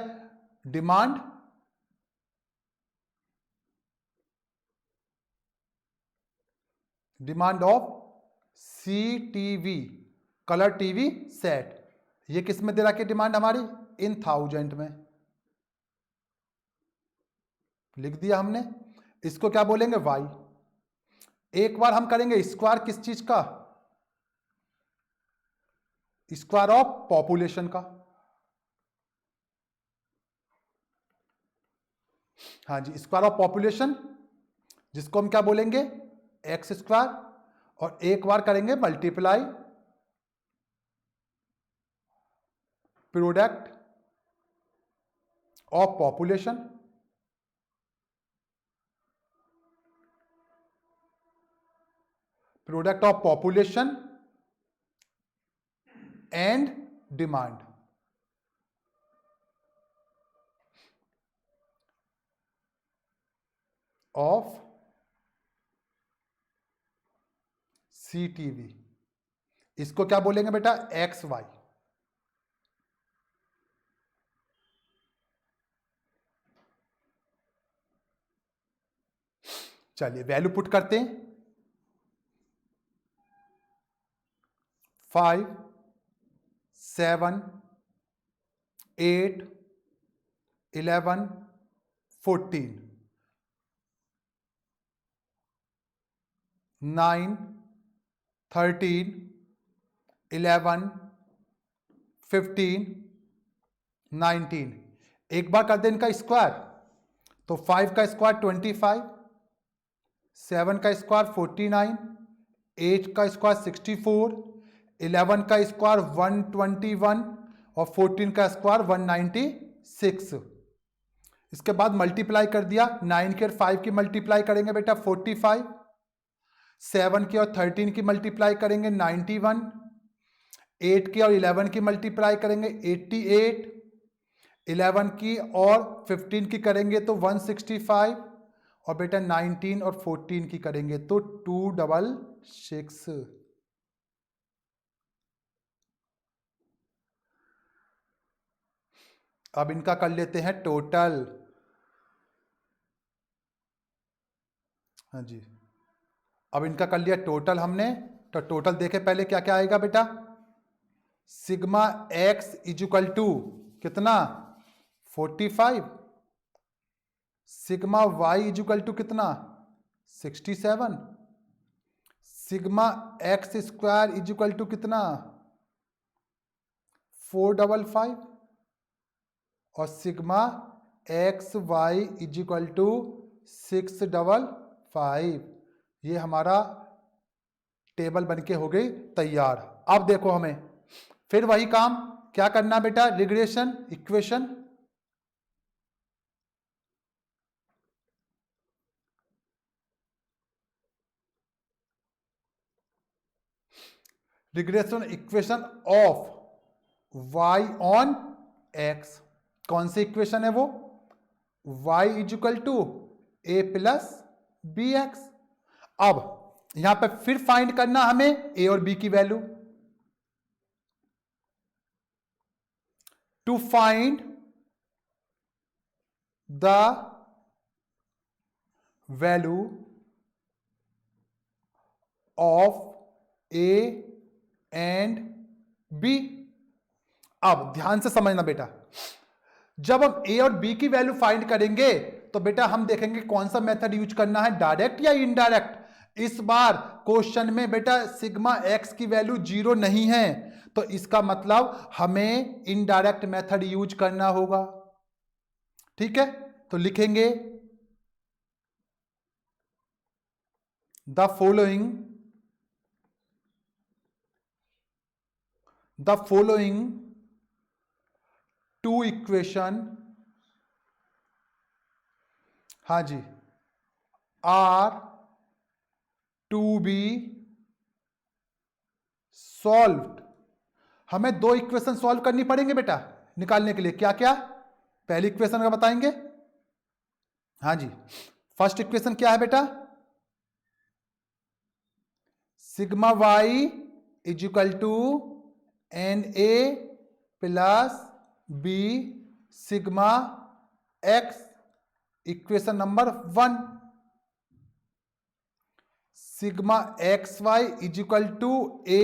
demand of CTV colour TV set. ये किस में दे रखी डिमांड हमारी? इन 1000 में लिख दिया हमने। इसको क्या बोलेंगे? वाई। एक बार हम करेंगे स्क्वायर किस चीज का? स्क्वायर ऑफ पॉपुलेशन का। हाँ जी, स्क्वायर ऑफ पॉपुलेशन, जिसको हम क्या बोलेंगे? X square. और एक बार करेंगे multiply product of population, product of population and demand. Of CTV। इसको क्या बोलेंगे बेटा? X y. चलिए वैल्यू पुट करते हैं। 5 7 8 11 14 9 13 11 15 19। एक बार कर दें इनका स्क्वायर, तो 5 का स्क्वायर 25, 7 का स्क्वायर 49, 8 का स्क्वायर 64, 11 का स्क्वायर 121 और 14 का स्क्वायर 196। इसके बाद मल्टीप्लाई कर दिया। 9 की और 5 की मल्टीप्लाई करेंगे बेटा 45, 7 की और 13 की मल्टीप्लाई करेंगे 91, 8 की और 11 की मल्टीप्लाई करेंगे 88, 11 की और 15 की करेंगे तो 165 और बेटा 19 और 14 की करेंगे तो 266। अब इनका कर लेते हैं टोटल। हाँ जी, अब इनका कर लिया टोटल हमने। तो टोटल देखे पहले क्या क्या आएगा बेटा? सिग्मा एक्स इजुकल टू कितना? 45। सिग्मा वाई इजुकल टू कितना? 67। Sigma x square is equal to कितना? 455। और sigma x y is equal to 655। ये हमारा टेबल बनके हो गई तैयार। अब देखो हमें फिर वही काम क्या करना बेटा? Regression equation. Regression equation of y on x। कौन सी इक्वेशन है वो? y is equal to a plus b x. अब यहां पे फिर फाइंड करना हमें a और b की वैल्यू। To find the value of a and b। अब ध्यान से समझना बेटा, जब हम a और b की वैल्यू फाइंड करेंगे तो बेटा हम देखेंगे कौन सा मेथड यूज करना है, डायरेक्ट या इनडायरेक्ट। इस बार क्वेश्चन में बेटा सिग्मा x की वैल्यू 0 नहीं है, तो इसका मतलब हमें इनडायरेक्ट मेथड यूज करना होगा। ठीक है, तो लिखेंगे द फॉलोइंग टू इक्वेशन, हाँ जी, आर टू बी सॉल्व्ड। हमें दो इक्वेशन सॉल्व करनी पड़ेंगे बेटा निकालने के लिए। क्या क्या? पहली इक्वेशन का बताएंगे। हाँ जी, फर्स्ट इक्वेशन क्या है बेटा? Sigma y is equal to n a plus b sigma x. Equation number 1। Sigma x y is equal to a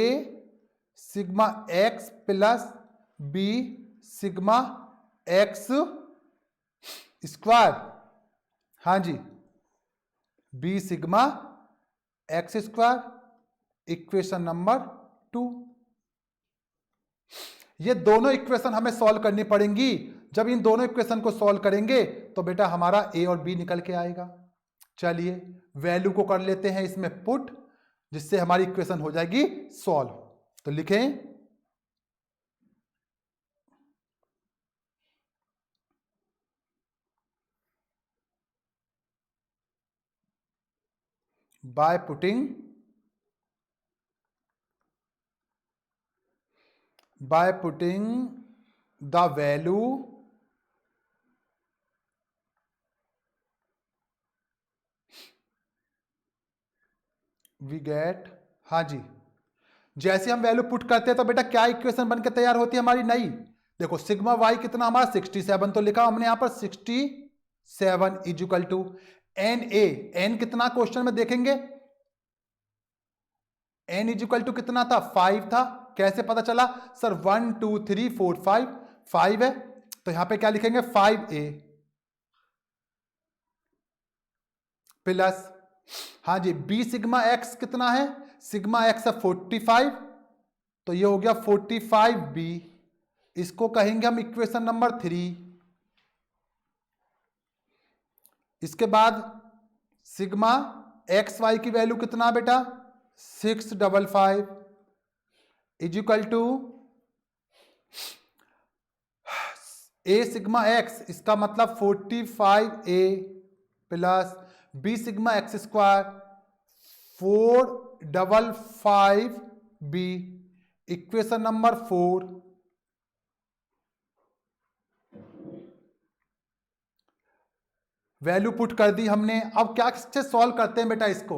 sigma x plus b sigma x square, हाँ जी, b sigma x square, equation number 2। ये दोनों equation हमें solve करनी पड़ेंगी। जब इन दोनों equation को सॉल्व करेंगे तो बेटा हमारा ए और बी निकल के आएगा। चलिए वैल्यू को कर लेते हैं इसमें पुट, जिससे हमारी इक्वेशन हो जाएगी सॉल्व। तो लिखें by putting the value we get, हाँ जी, जैसे हम वैल्यू पुट करते हैं तो बेटा क्या इक्वेशन बनकर तैयार होती है हमारी नई। देखो सिग्मा वाई कितना हमारा 67 तो लिखा हमने यहां पर 67 is equal to n a, n कितना क्वेश्चन में देखेंगे, एन इज इक्वल टू कितना था 5 था। कैसे पता चला सर 1 2 3 4 5, 5 है तो यहां पे क्या लिखेंगे 5a प्लस, हाँ जी, बी सिग्मा एक्स कितना है, सिग्मा एक्स है 45 तो ये हो गया 45b, इसको कहेंगे हम इक्वेशन नंबर 3। इसके बाद सिग्मा एक्स वाई की वैल्यू कितना बेटा 655 is equal to a sigma x, इसका मतलब 45a plus b sigma x square 455b, equation number 4। Value put कर दी हमने। अब क्या से सॉल्व करते हैं बेटा इसको,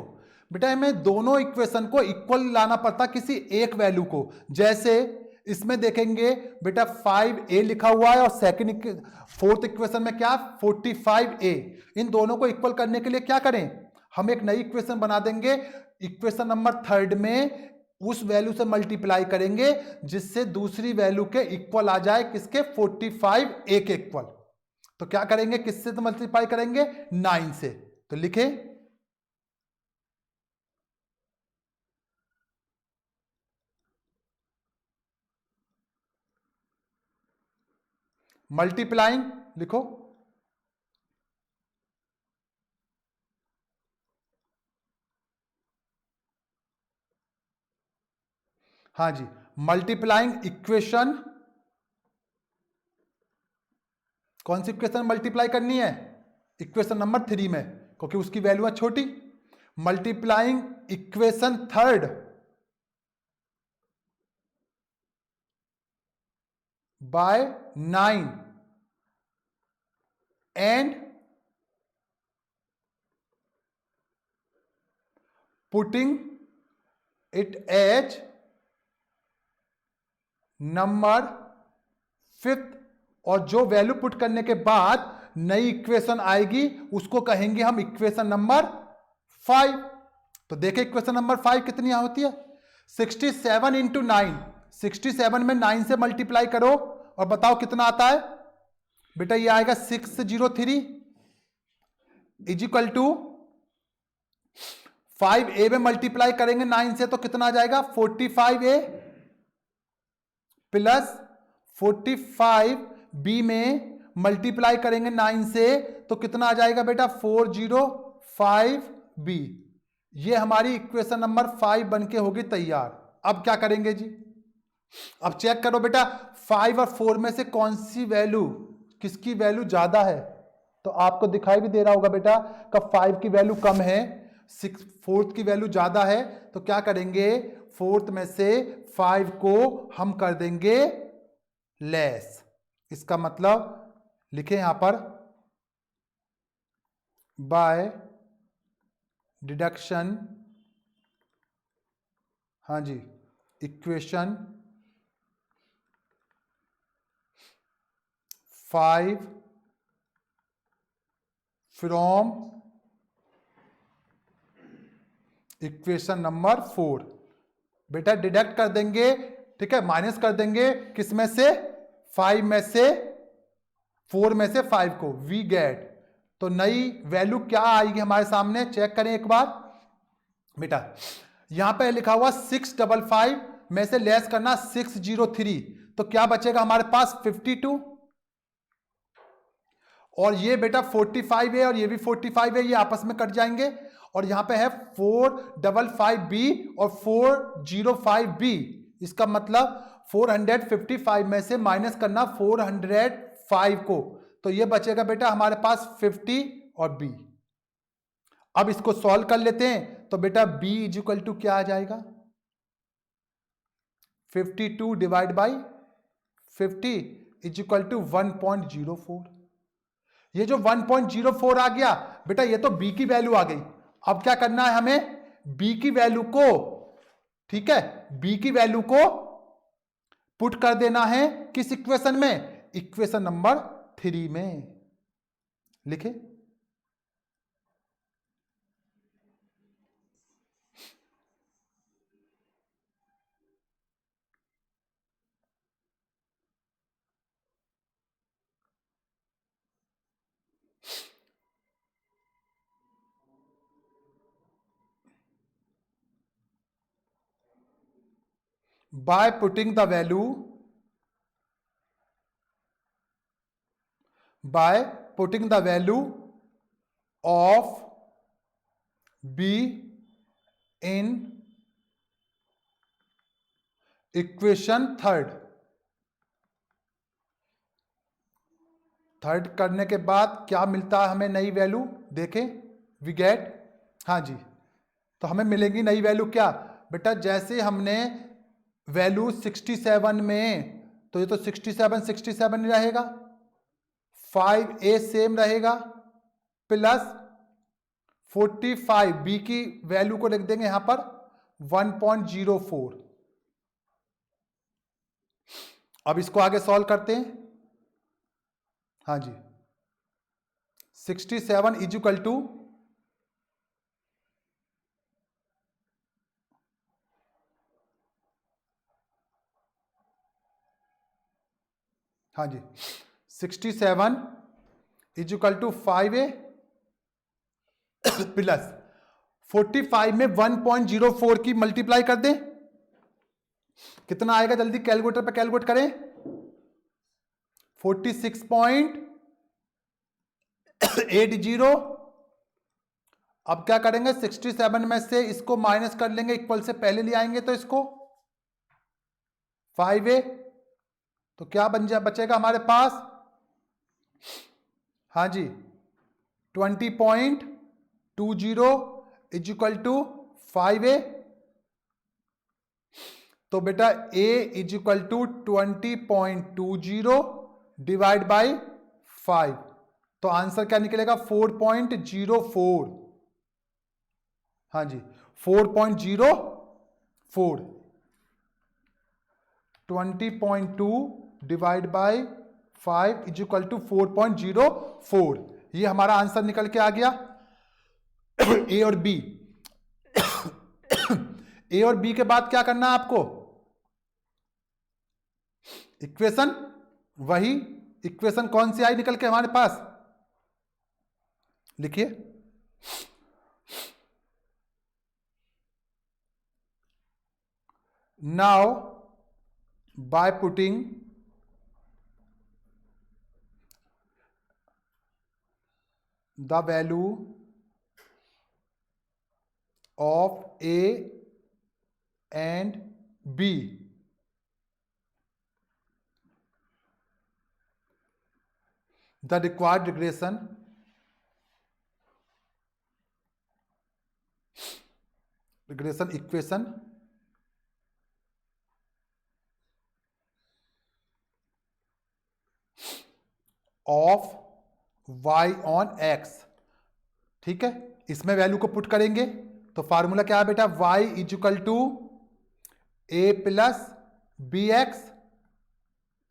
बेटा हमें दोनों इक्वेशन को इक्वल लाना पड़ता किसी एक वैल्यू को। जैसे इसमें देखेंगे बेटा 5a लिखा हुआ है और सेकंड फोर्थ इक्वेशन में क्या 45a, इन दोनों को इक्वल करने के लिए क्या करें, हम एक नई इक्वेशन बना देंगे। इक्वेशन नंबर 3 में उस वैल्यू से मल्टीप्लाई करेंगे जिससे दूसरी वैल्यू के इक्वल आ जाए, किसके 45a के इक्वल। तो क्या करेंगे, किससे तो मल्टीप्लाई करेंगे 9 से। तो लिखे मल्टीप्लाइंग, लिखो हाँ जी, मल्टीप्लाइंग इक्वेशन, कौन सी इक्वेशन मल्टीप्लाई करनी है, इक्वेशन नंबर 3 में, क्योंकि उसकी वैल्यू है छोटी। Multiplying equation 3 by 9 and putting it as number 5, और जो वैल्यू पुट करने के बाद नई इक्वेशन आएगी उसको कहेंगे हम इक्वेशन नंबर 5। तो देखें इक्वेशन नंबर 5 कितनी होती है 67 इंटू 9, 67 में 9 से मल्टीप्लाई करो और बताओ कितना आता है बेटा, ये आएगा 603 इज इक्वल टू 5a में मल्टीप्लाई करेंगे 9 से तो कितना आ जाएगा 45a प्लस 45b में मल्टीप्लाई करेंगे 9 से तो कितना आ जाएगा बेटा 405b। ये हमारी इक्वेशन नंबर 5 बनके होगी तैयार। अब क्या करेंगे जी, अब चेक करो बेटा 5 और 4 में से कौन सी वैल्यू, किसकी वैल्यू ज्यादा है। तो आपको दिखाई भी दे रहा होगा बेटा कब 5 की वैल्यू कम है, 4th की वैल्यू ज्यादा है। तो क्या करेंगे 4th में से 5 को हम कर देंगे लेस। इसका मतलब लिखें यहां पर बाय डिडक्शन, हाँ जी, इक्वेशन 5 फ्रॉम इक्वेशन नंबर 4। बेटा डिडक्ट कर देंगे ठीक है, माइनस कर देंगे किस में से, 5 में से 4 में से 5 को, वी गेट, तो नई वैल्यू क्या आएगी हमारे सामने, चेक करें एक बार बेटा। यहां पे लिखा हुआ 655 में से लेस करना 603, तो क्या बचेगा हमारे पास 52, और ये बेटा 45 है और ये भी 45 है, ये आपस में कट जाएंगे, और यहां पे है 455b और 405b, इसका मतलब 455 में से माइनस करना 405 को, तो ये बचेगा बेटा हमारे पास 50 और b। अब इसको सॉल्व कर लेते हैं, तो बेटा b इक्वल टू क्या आ जाएगा, 52 डिवाइड बाई 50 इक्वल टू 1.04। ये जो 1.04 आ गया बेटा, ये तो b की वैल्यू आ गई। अब क्या करना है हमें, b की वैल्यू को, ठीक है, b की वैल्यू को पुट कर देना है किस इक्वेशन में, इक्वेशन नंबर 3 में। लिखे, by putting the value of b in equation third करने के बाद क्या मिलता है हमें, नई वैल्यू, देखें, वी गेट, हाँ जी, तो हमें मिलेगी नई वैल्यू क्या बेटा, जैसे हमने वैल्यू 67 में, तो ये तो 67 ही रहेगा, 5a सेम रहेगा, प्लस 45 b की वैल्यू को लिख देंगे यहां पर 1.04। अब इसको आगे सॉल्व करते हैं, हाँ जी, 67 इक्वल टू, हाँ जी, 67 इक्वल टू 5a प्लस 45 में 1.04 की मल्टीप्लाई कर दें, कितना आएगा, जल्दी कैलकुलेटर पे कैलकुलेट करें, 46.80। अब क्या करेंगे, 67 में से इसको माइनस कर लेंगे, इक्वल से पहले ले आएंगे, तो इसको 5a, तो क्या बचेगा हमारे पास, हाँ जी, 20.20 इक्वल टू 5a, तो बेटा a equal to 20.20 divide by 5, तो आंसर क्या निकलेगा, 4.04, हाँ जी, 4.04, 20.2 डिवाइड बाई 5 इक्वल टू 4.04, ये हमारा आंसर निकल के आ गया। ए और बी, ए और बी के बाद क्या करना है आपको, इक्वेशन, वही इक्वेशन कौन सी आई निकल के हमारे पास, लिखिए, now by putting the value of a and b, the required regression equation of y on x, ठीक है, इसमें वैल्यू को पुट करेंगे, तो फार्मूला क्या है बेटा, y equal to a plus b x,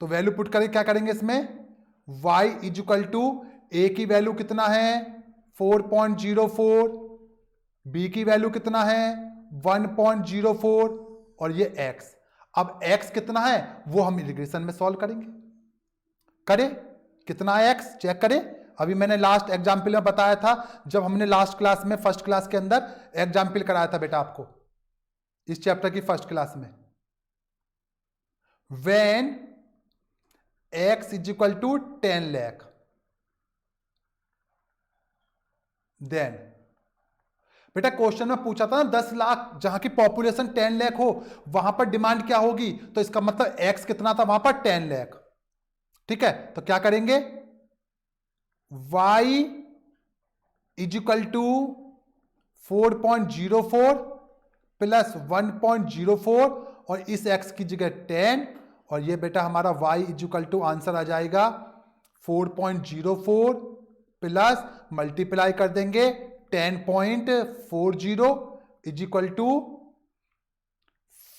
तो वैल्यू पुट करेंगे, क्या करेंगे इसमें, y इक्वल टू a की वैल्यू कितना है 4.04, b की वैल्यू कितना है 1.04, और ये x। अब x कितना है वो हम रिग्रेशन में सॉल्व करेंगे। करें, कितना है x चेक करें। अभी मैंने लास्ट एग्जाम्पल में बताया था, जब हमने लास्ट क्लास में फर्स्ट क्लास के अंदर एग्जाम्पल कराया था बेटा आपको इस चैप्टर की फर्स्ट क्लास में। When x is equal to 10 lakh, then बेटा क्वेश्चन में पूछा था ना 10 लाख, जहां की पॉपुलेशन 10 लाख हो वहां पर डिमांड क्या होगी, तो इसका मतलब x कितना था वहां पर 10 लाख। ठीक है, तो क्या करेंगे, y is equal to 4.04 plus 1.04 और इस x की जगह 10, और ये बेटा हमारा y is equal to answer आ जाएगा 4.04 प्लस मल्टीप्लाई कर देंगे 10.40 इज इक्वल टू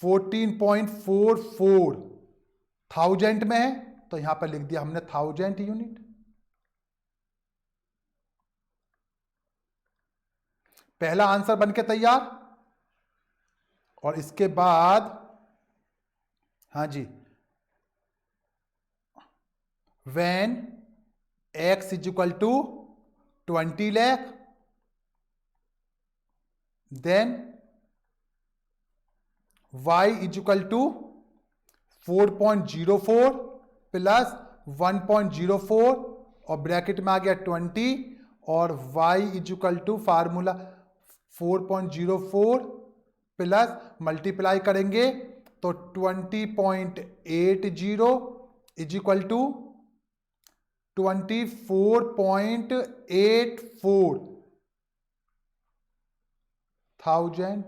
14.44 थाउजेंड में है, तो यहां पर लिख दिया हमने 1000 यूनिट। पहला आंसर बनके तैयार। और इसके बाद हाँ जी, when x is equal to 20 lakh, then y is equal to 4.04 plus 1.04 और ब्रैकेट में आ गया 20 और y is equal to formula 4.04 plus multiply करेंगे तो 20.80 is equal to 24.84 thousand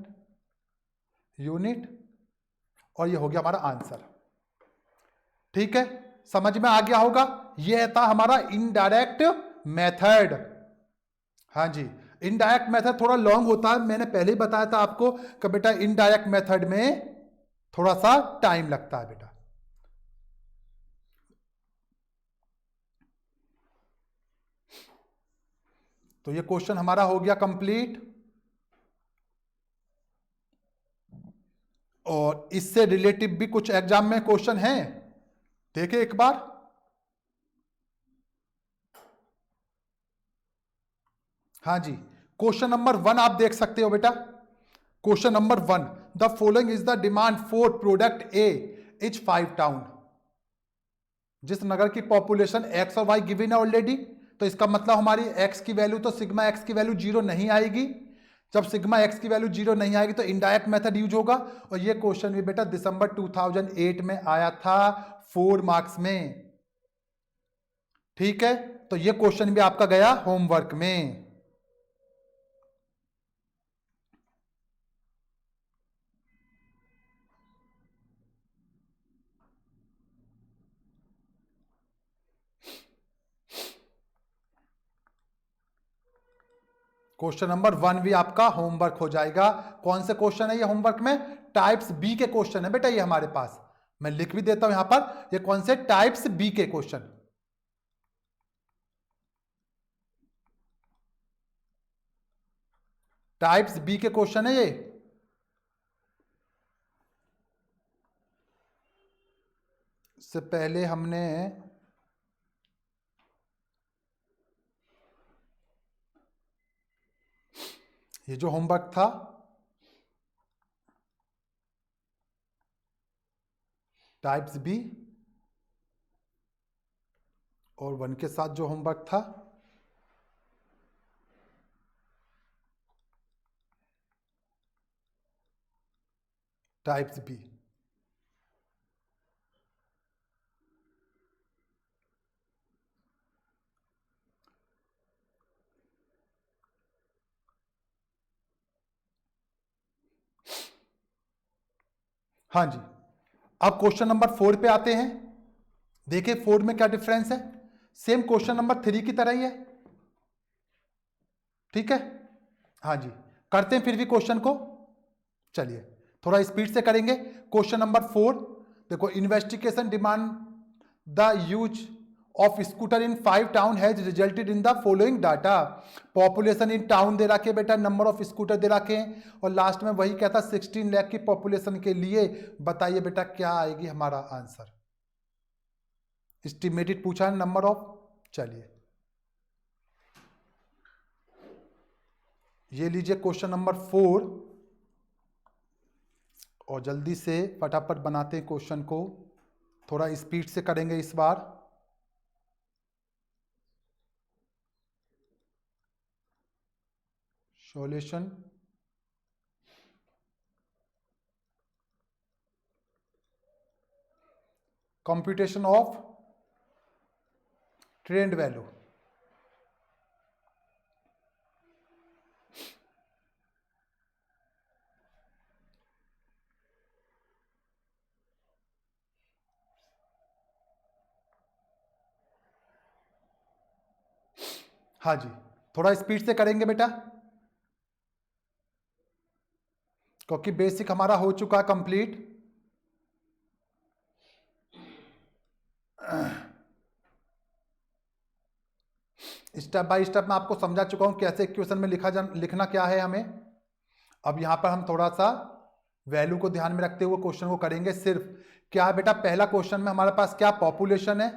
unit, और ये हो गया हमारा आंसर। ठीक है, समझ में आ गया होगा। ये था हमारा इनडायरेक्ट मेथड। हाँ जी, इनडायरेक्ट मेथड थोड़ा लॉन्ग होता है, मैंने पहले ही बताया था आपको कि बेटा इनडायरेक्ट मेथड में थोड़ा सा टाइम लगता है बेटा। तो ये क्वेश्चन हमारा हो गया कंप्लीट, और इससे रिलेटिव भी कुछ एग्जाम में क्वेश्चन हैं, देखिए एक बार। हाँ जी, क्वेश्चन नंबर 1 आप देख सकते हो बेटा। Question number 1, the following is the demand for product A is 5 town. जिस नगर की पॉपुलेशन x और y गिवन है ऑलरेडी, तो इसका मतलब हमारी x की वैल्यू, तो सिग्मा x की वैल्यू 0 नहीं आएगी। जब सिग्मा x की वैल्यू 0 नहीं आएगी तो इनडायरेक्ट मेथड यूज होगा। और ये क्वेश्चन भी बेटा दिसंबर 2008 में आया था 4 मार्क्स में। ठीक है, तो ये क्वेश्चन भी आपका गया होमवर्क में। क्वेश्चन नंबर 1 भी आपका होमवर्क हो जाएगा। कौन से क्वेश्चन है ये होमवर्क में, टाइप्स बी के क्वेश्चन है बेटा ये हमारे पास। मैं लिख भी देता हूं यहां पर, ये कौन से टाइप्स बी के क्वेश्चन, टाइप्स बी के क्वेश्चन है ये। इससे पहले हमने ये जो होमवर्क था टाइप्स बी और 1 के साथ जो होमवर्क था टाइप्स बी, हाँ जी। अब क्वेश्चन नंबर 4 पे आते हैं। देखिए 4 में क्या डिफरेंस है, सेम क्वेश्चन नंबर 3 की तरह ही है। ठीक है, हाँ जी, करते हैं फिर भी क्वेश्चन को। चलिए थोड़ा स्पीड से करेंगे। क्वेश्चन नंबर 4 देखो, investigation demand the use of scooter in 5 town has resulted in the following data. Population in town दे रखे बेटा, नंबर ऑफ स्कूटर दे रखे हैं, और लास्ट में वही कहता 16 लाख की पॉपुलेशन के लिए बताइए बेटा क्या आएगी हमारा आंसर। एस्टिमेटेड पूछा नंबर ऑफ। चलिए ये लीजिए क्वेश्चन नंबर 4, और जल्दी से फटाफट बनाते हैं क्वेश्चन को, थोड़ा स्पीड से करेंगे इस बार। Solution computation of trend value. हाँ जी, थोड़ा स्पीड से करेंगे बेटा, क्योंकि बेसिक हमारा हो चुका कंप्लीट। स्टेप बाय स्टेप मैं आपको समझा चुका हूं कैसे इक्वेशन में लिखना क्या है हमें। अब यहां पर हम थोड़ा सा वैल्यू को ध्यान में रखते हुए क्वेश्चन को करेंगे। सिर्फ क्या है बेटा, पहला क्वेश्चन में हमारे पास क्या पॉपुलेशन है,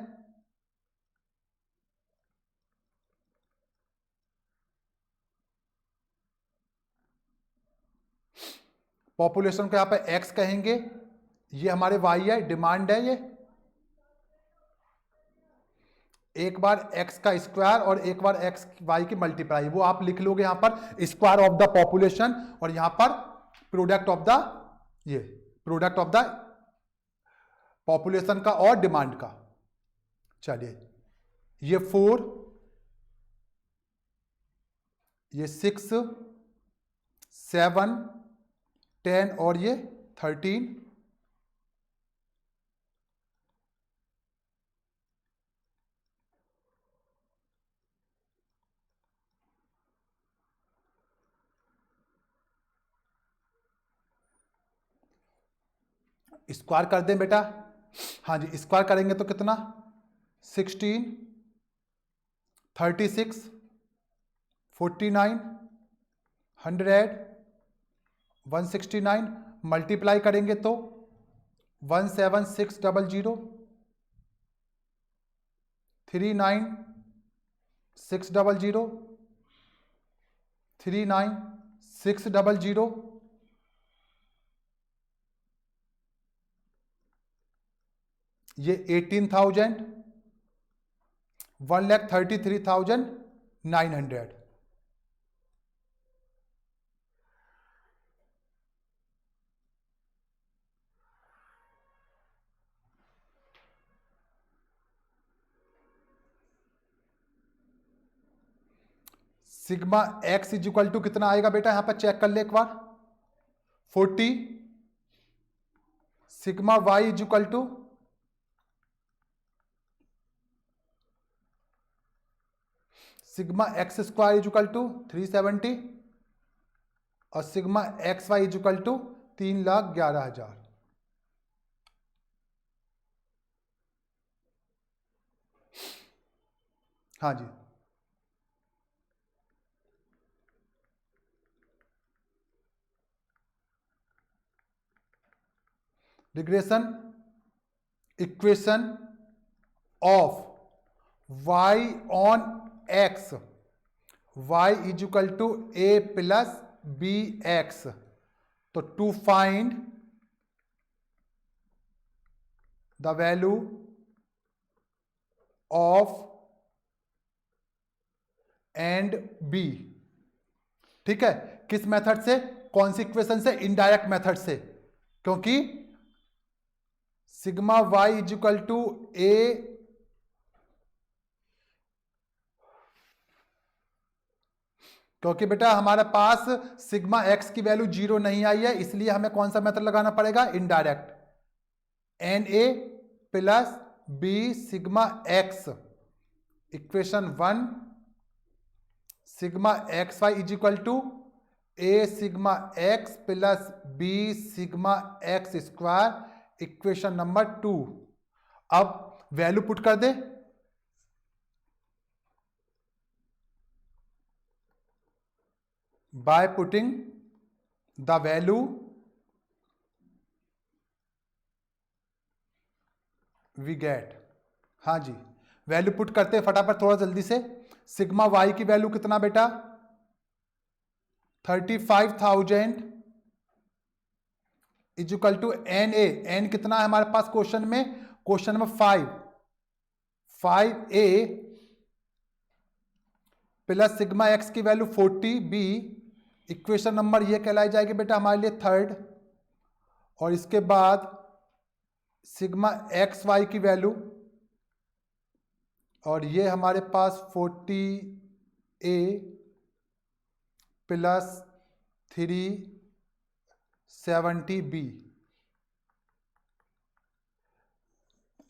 पॉपुलेशन को यहां पर एक्स कहेंगे, ये हमारे वाई है, डिमांड है ये, एक बार एक्स का स्क्वायर और एक बार एक्स वाई की मल्टीप्लाई, वो आप लिख लोगे यहां पर स्क्वायर ऑफ द पॉपुलेशन, और यहां पर प्रोडक्ट ऑफ द, ये प्रोडक्ट ऑफ द पॉपुलेशन का और डिमांड का। चलिए ये 4, ये 6, 7, 10 और ये 13, स्क्वायर कर दें बेटा। हाँ जी, स्क्वायर करेंगे तो कितना, 16, 36, 49, 100, 169, मल्टीप्लाई करेंगे तो 17600, 39600, 39600, ये 18,000, 1,33,900। Sigma x is equal to कितना आएगा बेटा, यहां पर चेक कर ले एक बार, 40। Sigma y is equal to sigma x square is equal to 370, और sigma x y is equal to 3,11,000। हाँ जी, regression equation of y on x, y is equal to a plus b x. तो to find the value of and b, ठीक है, किस method से, कौन सी इक्वेशन से, इनडायरेक्ट मेथड से, क्योंकि sigma y is equal to a, क्योंकि बेटा हमारे पास सिग्मा एक्स की वैल्यू 0 नहीं आई है, इसलिए हमें कौन सा मेथड लगाना पड़ेगा, indirect, n a plus b sigma x, equation 1, sigma x y is equal to a sigma x plus b sigma x square, equation number 2। अब वैल्यू पुट कर दे, by putting the value we get. हाँ जी, value put करते हैं फटाफट थोड़ा जल्दी से। सिग्मा वाई की वैल्यू कितना बेटा 35,000 equal to n a. N कितना है हमारे पास क्वेश्चन में, question number 5 a plus sigma x की वैल्यू 40 बी। इक्वेशन नंबर ये कहलाई जाएगी बेटा हमारे लिए थर्ड। और इसके बाद सिग्मा एक्स वाई की वैल्यू, और ये हमारे पास 40 ए प्लस 370 बी।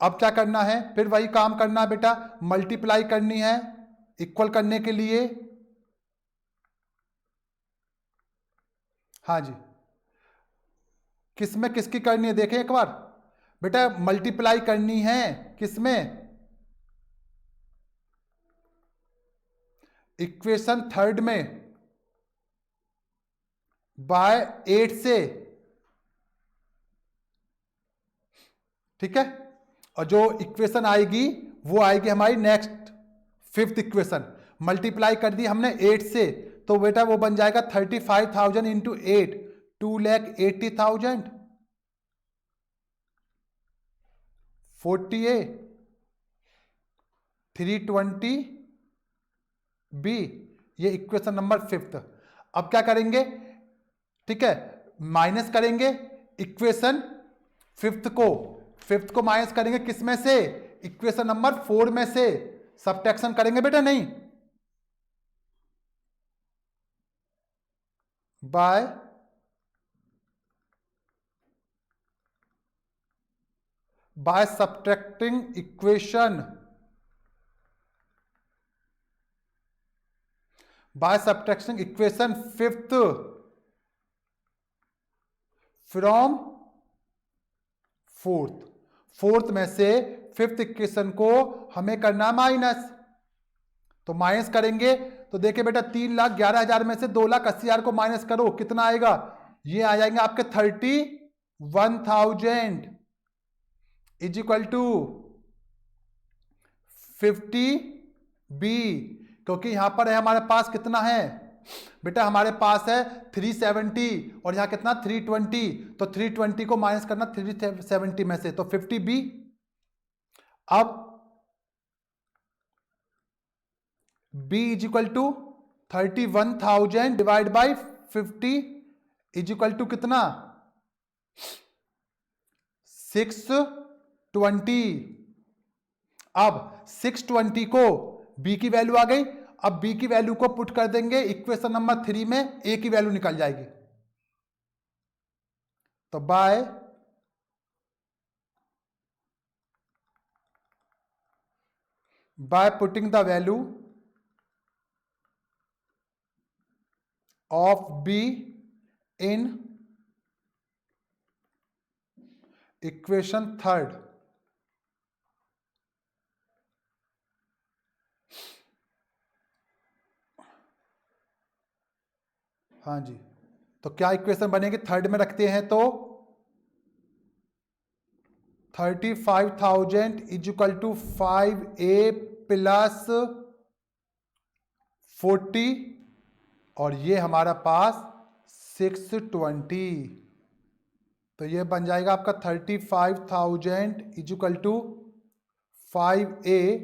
अब क्या करना है, फिर वही काम करना है बेटा, मल्टीप्लाई करनी है इक्वल करने के लिए। हाँ जी, किसमें किसकी करनी है देखें एक बार बेटा, मल्टीप्लाई करनी है किसमें, इक्वेशन थर्ड में बाय 8 से, ठीक है। और जो इक्वेशन आएगी वो आएगी हमारी नेक्स्ट फिफ्थ इक्वेशन। मल्टीप्लाई कर दी हमने 8 से, तो बेटा वो बन जाएगा 35,000 इंटू 8 2,80,000। 40 ए 320 बी, ये इक्वेशन नंबर फिफ्थ। अब क्या करेंगे, ठीक है, माइनस करेंगे इक्वेशन फिफ्थ को माइनस करेंगे किस में से, इक्वेशन नंबर 4 में से। सब्ट्रैक्शन करेंगे बेटा, नहीं by subtracting equation, by subtracting equation fifth from fourth में से फिफ्थ इक्वेशन को हमें करना माइनस। तो माइनस करेंगे तो देखिए बेटा 3,11,000 में से 2,80,000 को माइनस करो, कितना आएगा, ये आ जाएंगे आपके 31,000 इज इक्वल टू 50 बी। क्योंकि यहां पर है हमारे पास कितना है बेटा, हमारे पास है 370 और यहां कितना 320, तो 320 को माइनस करना 370 में से, तो 50 बी। अब b is equal to 31,000 divide by 50 is equal to कितना 620। अब 620 को b की वैल्यू आ गई, अब b की वैल्यू को पुट कर देंगे इक्वेशन नंबर 3 में, a की वैल्यू निकल जाएगी। तो bye putting the value of b in equation third, हाँ जी, तो क्या इक्वेशन बनेगी थर्ड में रखते हैं तो 35,000 is equal to 5a plus 40 और ये हमारा पास 620, तो ये बन जाएगा आपका 35,000 is equal to 5a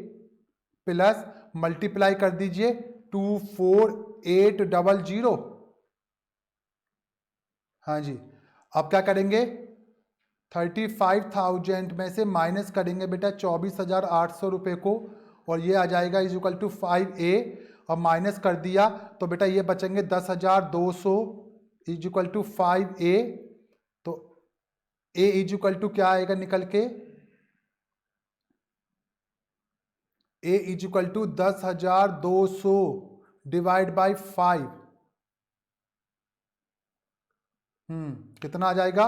plus multiply कर दीजिए 24,800। हाँ जी, अब क्या करेंगे 35,000 में से माइनस करेंगे बेटा 24,800 रुपये को, और ये आ जाएगा इज इक्वल टू 5a, और माइनस कर दिया तो बेटा ये बचेंगे 10,200 इज इक्वल टू 5a। तो a इज इक्वल टू क्या आएगा निकल के, a is equal to 10,200 divide by 5, कितना आ जाएगा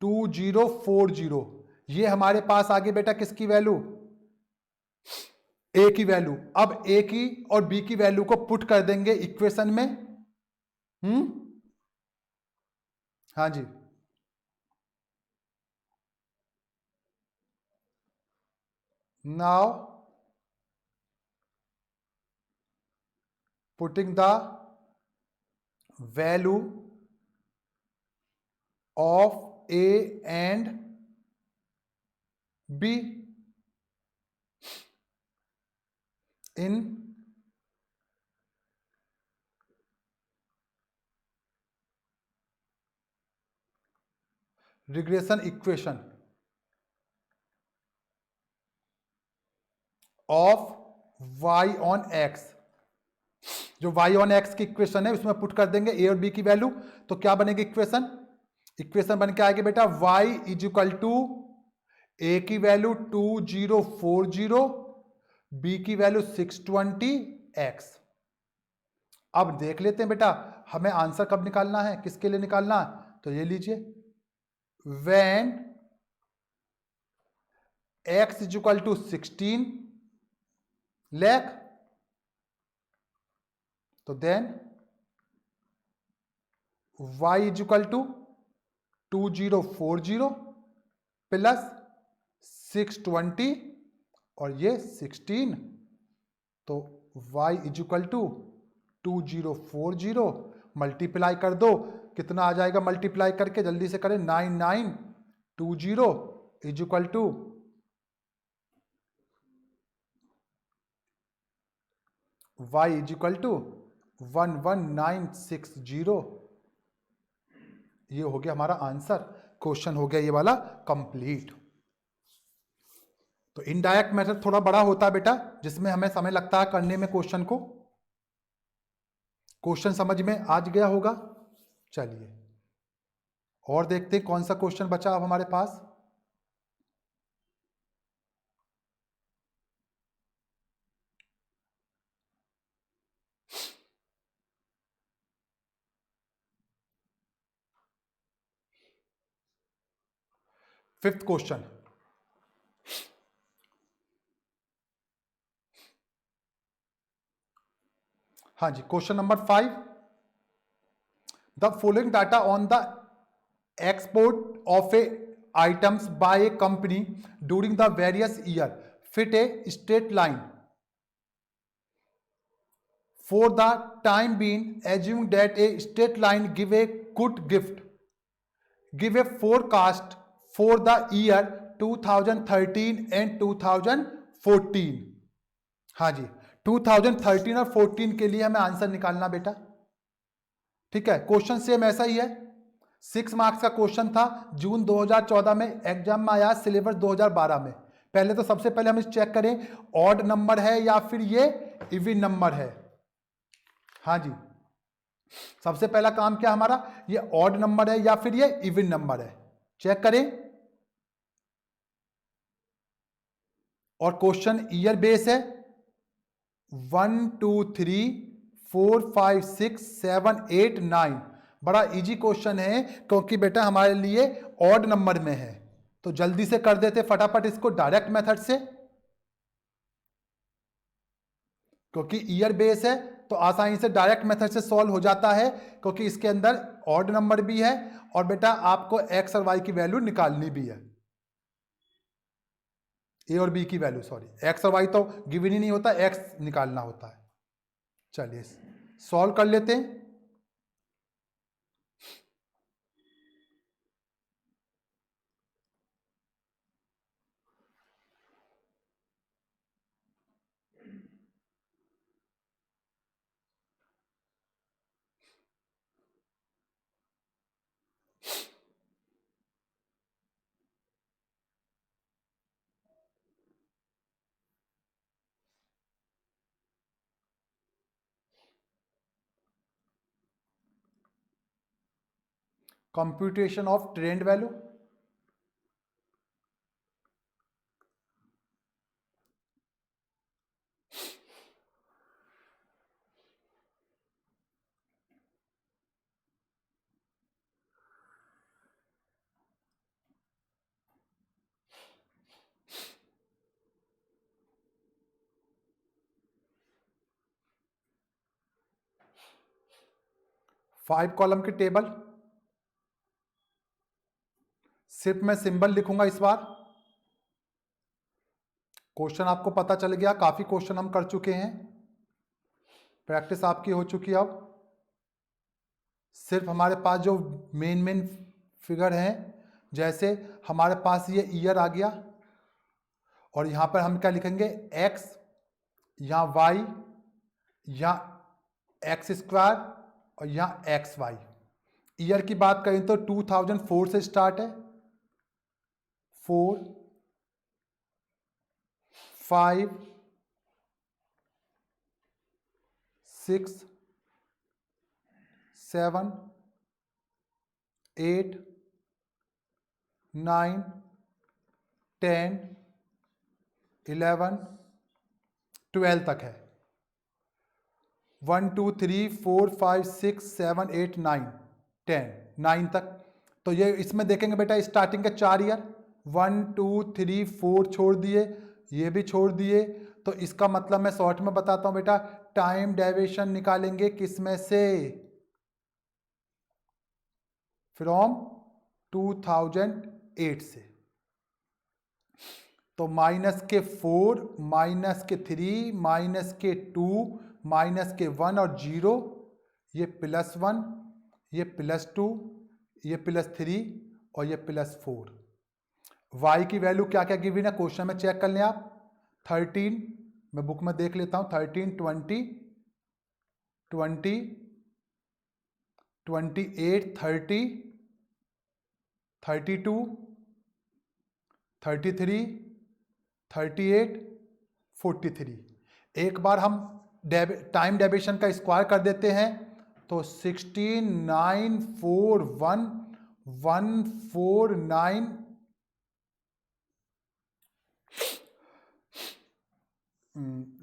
2040। ये हमारे पास आगे बेटा किसकी वैल्यू, ए की वैल्यू। अब ए की और बी की वैल्यू को पुट कर देंगे इक्वेशन में, हाँ जी, now putting the value of a and b in regression equation of y on x। जो y ऑन x की इक्वेशन है उसमें पुट कर देंगे a और b की वैल्यू, तो क्या बनेगी इक्वेशन? इक्वेशन बन के आएगी बेटा y is equal to a की वैल्यू 2040, b की वैल्यू 620x। अब देख लेते हैं बेटा हमें आंसर कब निकालना है, किसके लिए निकालना है, तो ये लीजिए when x is equal to 16 lakh, तो then y is equal to 2040 plus 620 और ये 16, तो y is equal to 2040 multiply कर दो, कितना आ जाएगा मल्टीप्लाई करके, जल्दी से करें, 9920 is equal to y is equal to 11960। ये हो गया हमारा आंसर, क्वेश्चन हो गया ये वाला कंप्लीट। तो इनडायरेक्ट मेथड थोड़ा बड़ा होता है बेटा, जिसमें हमें समय लगता है करने में क्वेश्चन को। क्वेश्चन समझ में आ गया होगा। चलिए और देखते हैं कौन सा क्वेश्चन बचा अब हमारे पास। फिफ्थ क्वेश्चन, हाँ जी, question number 5, the following data on the export of a items by a company during the various year fit a straight line for the time being, assuming that a straight line give a good gift, give a forecast for the year 2013 and 2014। हाँ जी, 2013 और 14 के लिए हमें answer निकालना बेटा। ठीक है, question same ऐसा ही है, 6 मार्क्स का क्वेश्चन था, जून 2014 में एग्जाम में आया, सिलेबस 2012 में। पहले तो सबसे पहले हम चेक करें ऑड नंबर है या फिर ये इवन नंबर है। हाँ जी, सबसे पहला काम क्या हमारा, ये ऑड नंबर है या फिर ये इवन नंबर है, चेक करें। और क्वेश्चन ईयर बेस है, 1 2 3 4 5 6 7 8 9। बड़ा इजी क्वेश्चन है क्योंकि बेटा हमारे लिए ऑड नंबर में है, तो जल्दी से कर देते फटाफट इसको डायरेक्ट मेथड से, क्योंकि ईयर बेस है तो आसानी से डायरेक्ट मेथड से सॉल्व हो जाता है, क्योंकि इसके अंदर ऑड नंबर भी है और बेटा आपको एक्स और वाई की वैल्यू निकालनी भी है, ए और बी की वैल्यू, सॉरी एक्स और वाई तो गिवन ही नहीं होता, एक्स निकालना होता है। चलिए सॉल्व कर लेते हैं। Computation of trend value, 5 column की टेबल, सिर्फ मैं सिंबल लिखूंगा इस बार। क्वेश्चन आपको पता चल गया, काफी क्वेश्चन हम कर चुके हैं, प्रैक्टिस आपकी हो चुकी है। अब सिर्फ हमारे पास जो मेन फिगर हैं, जैसे हमारे पास ये ईयर आ गया, और यहां पर हम क्या लिखेंगे, x, यहाँ y, यहाँ एक्स स्क्वायर, और यहाँ एक्स वाई। ईयर की बात करें तो 2004 से स्टार्ट है, 4, 5, 6, 7, 8, 9, 10, 11, 12 तक है। 1 2 3 4 5 6 7 8 9 10, 9 तक। तो ये इसमें देखेंगे बेटा स्टार्टिंग के 4 ईयर, 1 2 3 4 छोड़ दिए, ये भी छोड़ दिए। तो इसका मतलब मैं शॉर्ट में बताता हूं बेटा, टाइम डेविएशन निकालेंगे किसमें से, फ्रॉम 2008 से। तो माइनस के 4, माइनस के 3, माइनस के 2, माइनस के 1 और 0, ये +1, ये +2, ये +3 और ये +4। y की वैल्यू क्या क्या गिवन है क्वेश्चन में, चेक कर लें आप। 13, मैं बुक में देख लेता हूं, 13, 20, 20, 28, 30, 32, 33, 38, 43। एक बार हम टाइम डेविएशन का स्क्वायर कर देते हैं, तो 16, 9, 4, 1, 1, 4, 9,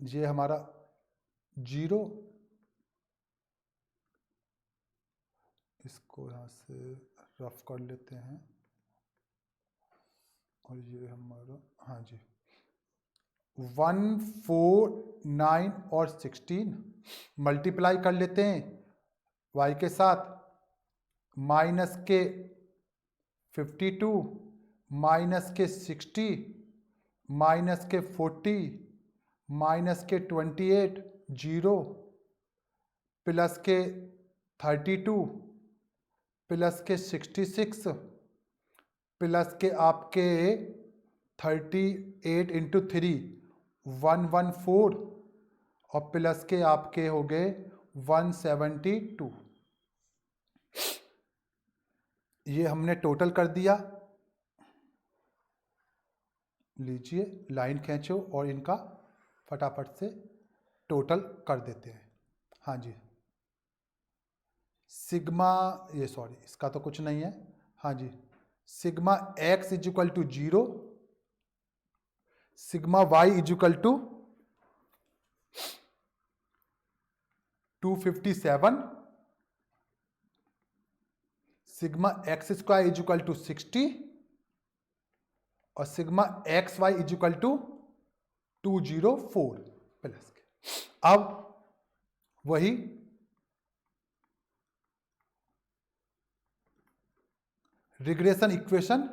ये हमारा 0, इसको यहां से रफ कर लेते हैं, और ये हमारा, हाँ जी, 1, 4, 9 और 16 मल्टीप्लाई कर लेते हैं y के साथ, माइनस के 52, माइनस के 60, माइनस के 40, माइनस के 28, 0, प्लस के 32, प्लस के 66, प्लस के आपके 38 इंटू 3, 114, और प्लस के आपके हो गए 172। ये हमने टोटल कर दिया। लीजिए लाइन खींचो और इनका फटाफट से टोटल कर देते हैं। हाँ जी, सिग्मा, ये सॉरी इसका तो कुछ नहीं है, हाँ जी, sigma x is equal to 0, sigma y is equal to 257, sigma x square is equal to 60, और sigma x y is equal to 204 plus के। अब वही regression equation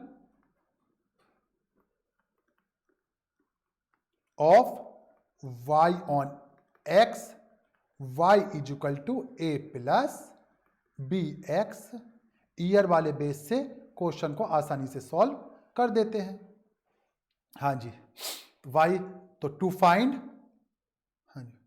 of y on x, y is equal to a plus b x, year वाले base से question को आसानी से solve कर देते हैं। हाँ जी, y तो टू फाइंड, हाँ जी,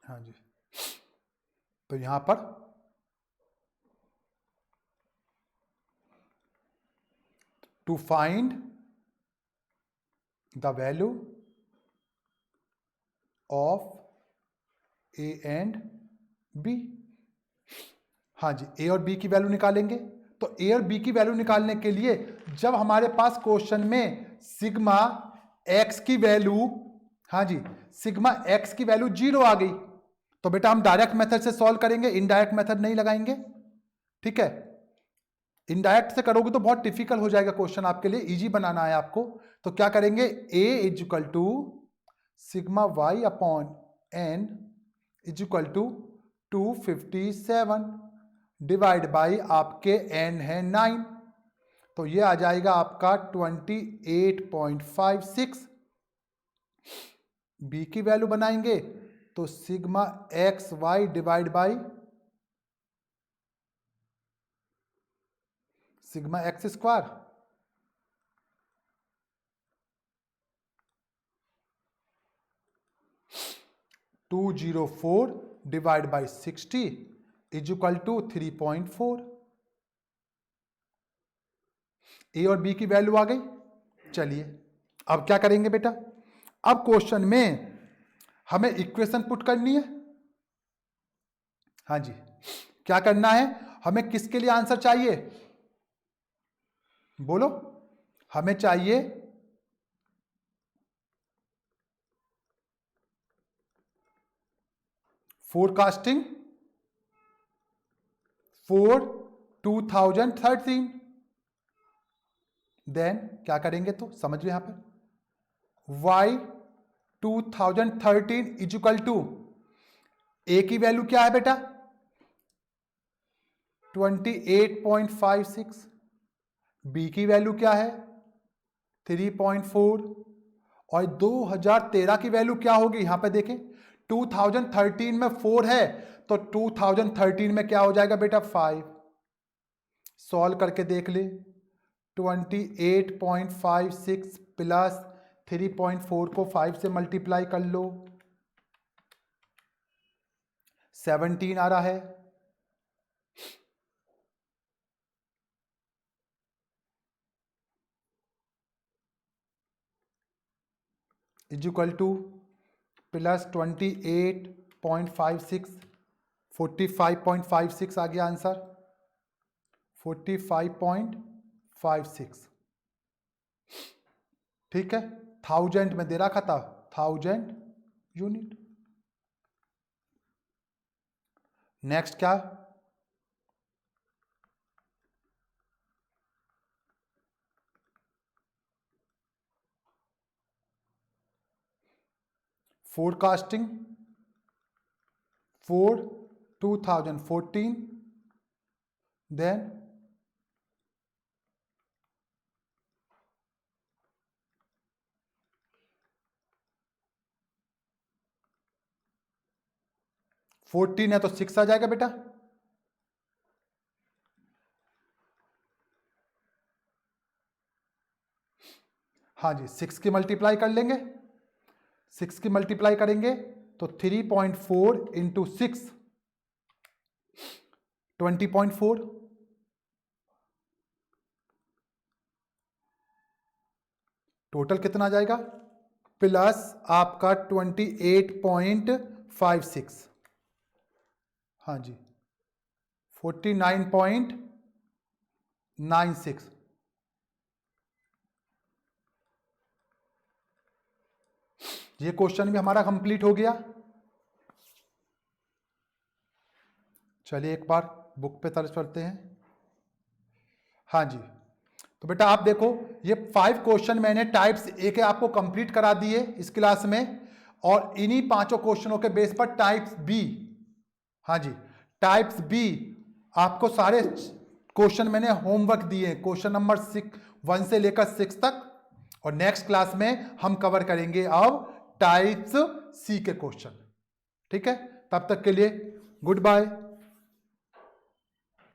हाँ जी, तो यहां पर to find the value of a and b. हाँ जी, ए और बी की वैल्यू निकालेंगे। तो ए और बी की वैल्यू निकालने के लिए जब हमारे पास क्वेश्चन में सिग्मा एक्स की वैल्यू, हाँ जी, सिग्मा एक्स की वैल्यू 0 आ गई, तो बेटा हम डायरेक्ट मेथड से सॉल्व करेंगे, इनडायरेक्ट मेथड नहीं लगाएंगे। ठीक है, इनडायरेक्ट से करोगे तो बहुत डिफिकल्ट हो जाएगा क्वेश्चन आपके लिए, इजी बनाना है आपको। तो क्या करेंगे, a is equal to sigma y upon n is equal to 257 divide by आपके n है 9, तो ये आ जाएगा आपका 28.56। b की वैल्यू बनाएंगे तो sigma x y divide by sigma x square, to 204 divide by 60 is equal to 3.4। A और बी की वैल्यू आ गई। चलिए अब क्या करेंगे बेटा, अब क्वेश्चन में हमें इक्वेशन पुट करनी है। हाँ जी, क्या करना है, हमें किसके लिए आंसर चाहिए, बोलो। हमें चाहिए फोरकास्टिंग फॉर 2013। देन क्या करेंगे, तो समझ लो यहां पर y 2013 is equal to, a की वैल्यू क्या है बेटा 28.56, बी की वैल्यू क्या है 3.4 और 2013 की वैल्यू क्या होगी, यहां पे देखें 2013 में 4 है तो 2013 में क्या हो जाएगा बेटा 5। सॉल्व करके देख ले, 28.56 प्लस 3.4 को 5 से मल्टीप्लाई कर लो, 17 आ रहा है। इज इक्वल टू प्लस 28.56 45.56 आ गया आंसर, 45.56। ठीक है, 1000 में दे रखा था, 1000 यूनिट। नेक्स्ट क्या, फोरकास्टिंग फॉर 2014, देन फोर्टीन है तो 6 आ जाएगा बेटा, हाँ जी 6 की मल्टीप्लाई कर लेंगे, 6 की मल्टीप्लाई करेंगे तो 3.4 इंटू 6 20.4, टोटल कितना आ जाएगा प्लस आपका 28.56, हाँ जी 49.96। ये क्वेश्चन भी हमारा कंप्लीट हो गया। चलिए एक बार बुक पे तरफ चलते हैं। हाँ जी, तो बेटा आप देखो ये 5 क्वेश्चन मैंने टाइप्स ए के आपको कंप्लीट करा दिए इस क्लास में, और इन्हीं 5 क्वेश्चनों के बेस पर टाइप्स बी, हाँ जी टाइप्स बी आपको सारे क्वेश्चन मैंने होमवर्क दिए, क्वेश्चन नंबर 1 से लेकर 6 तक, और नेक्स्ट क्लास में हम कवर करेंगे अब टाइप्स सी के क्वेश्चन। ठीक है, तब तक के लिए गुड बाय।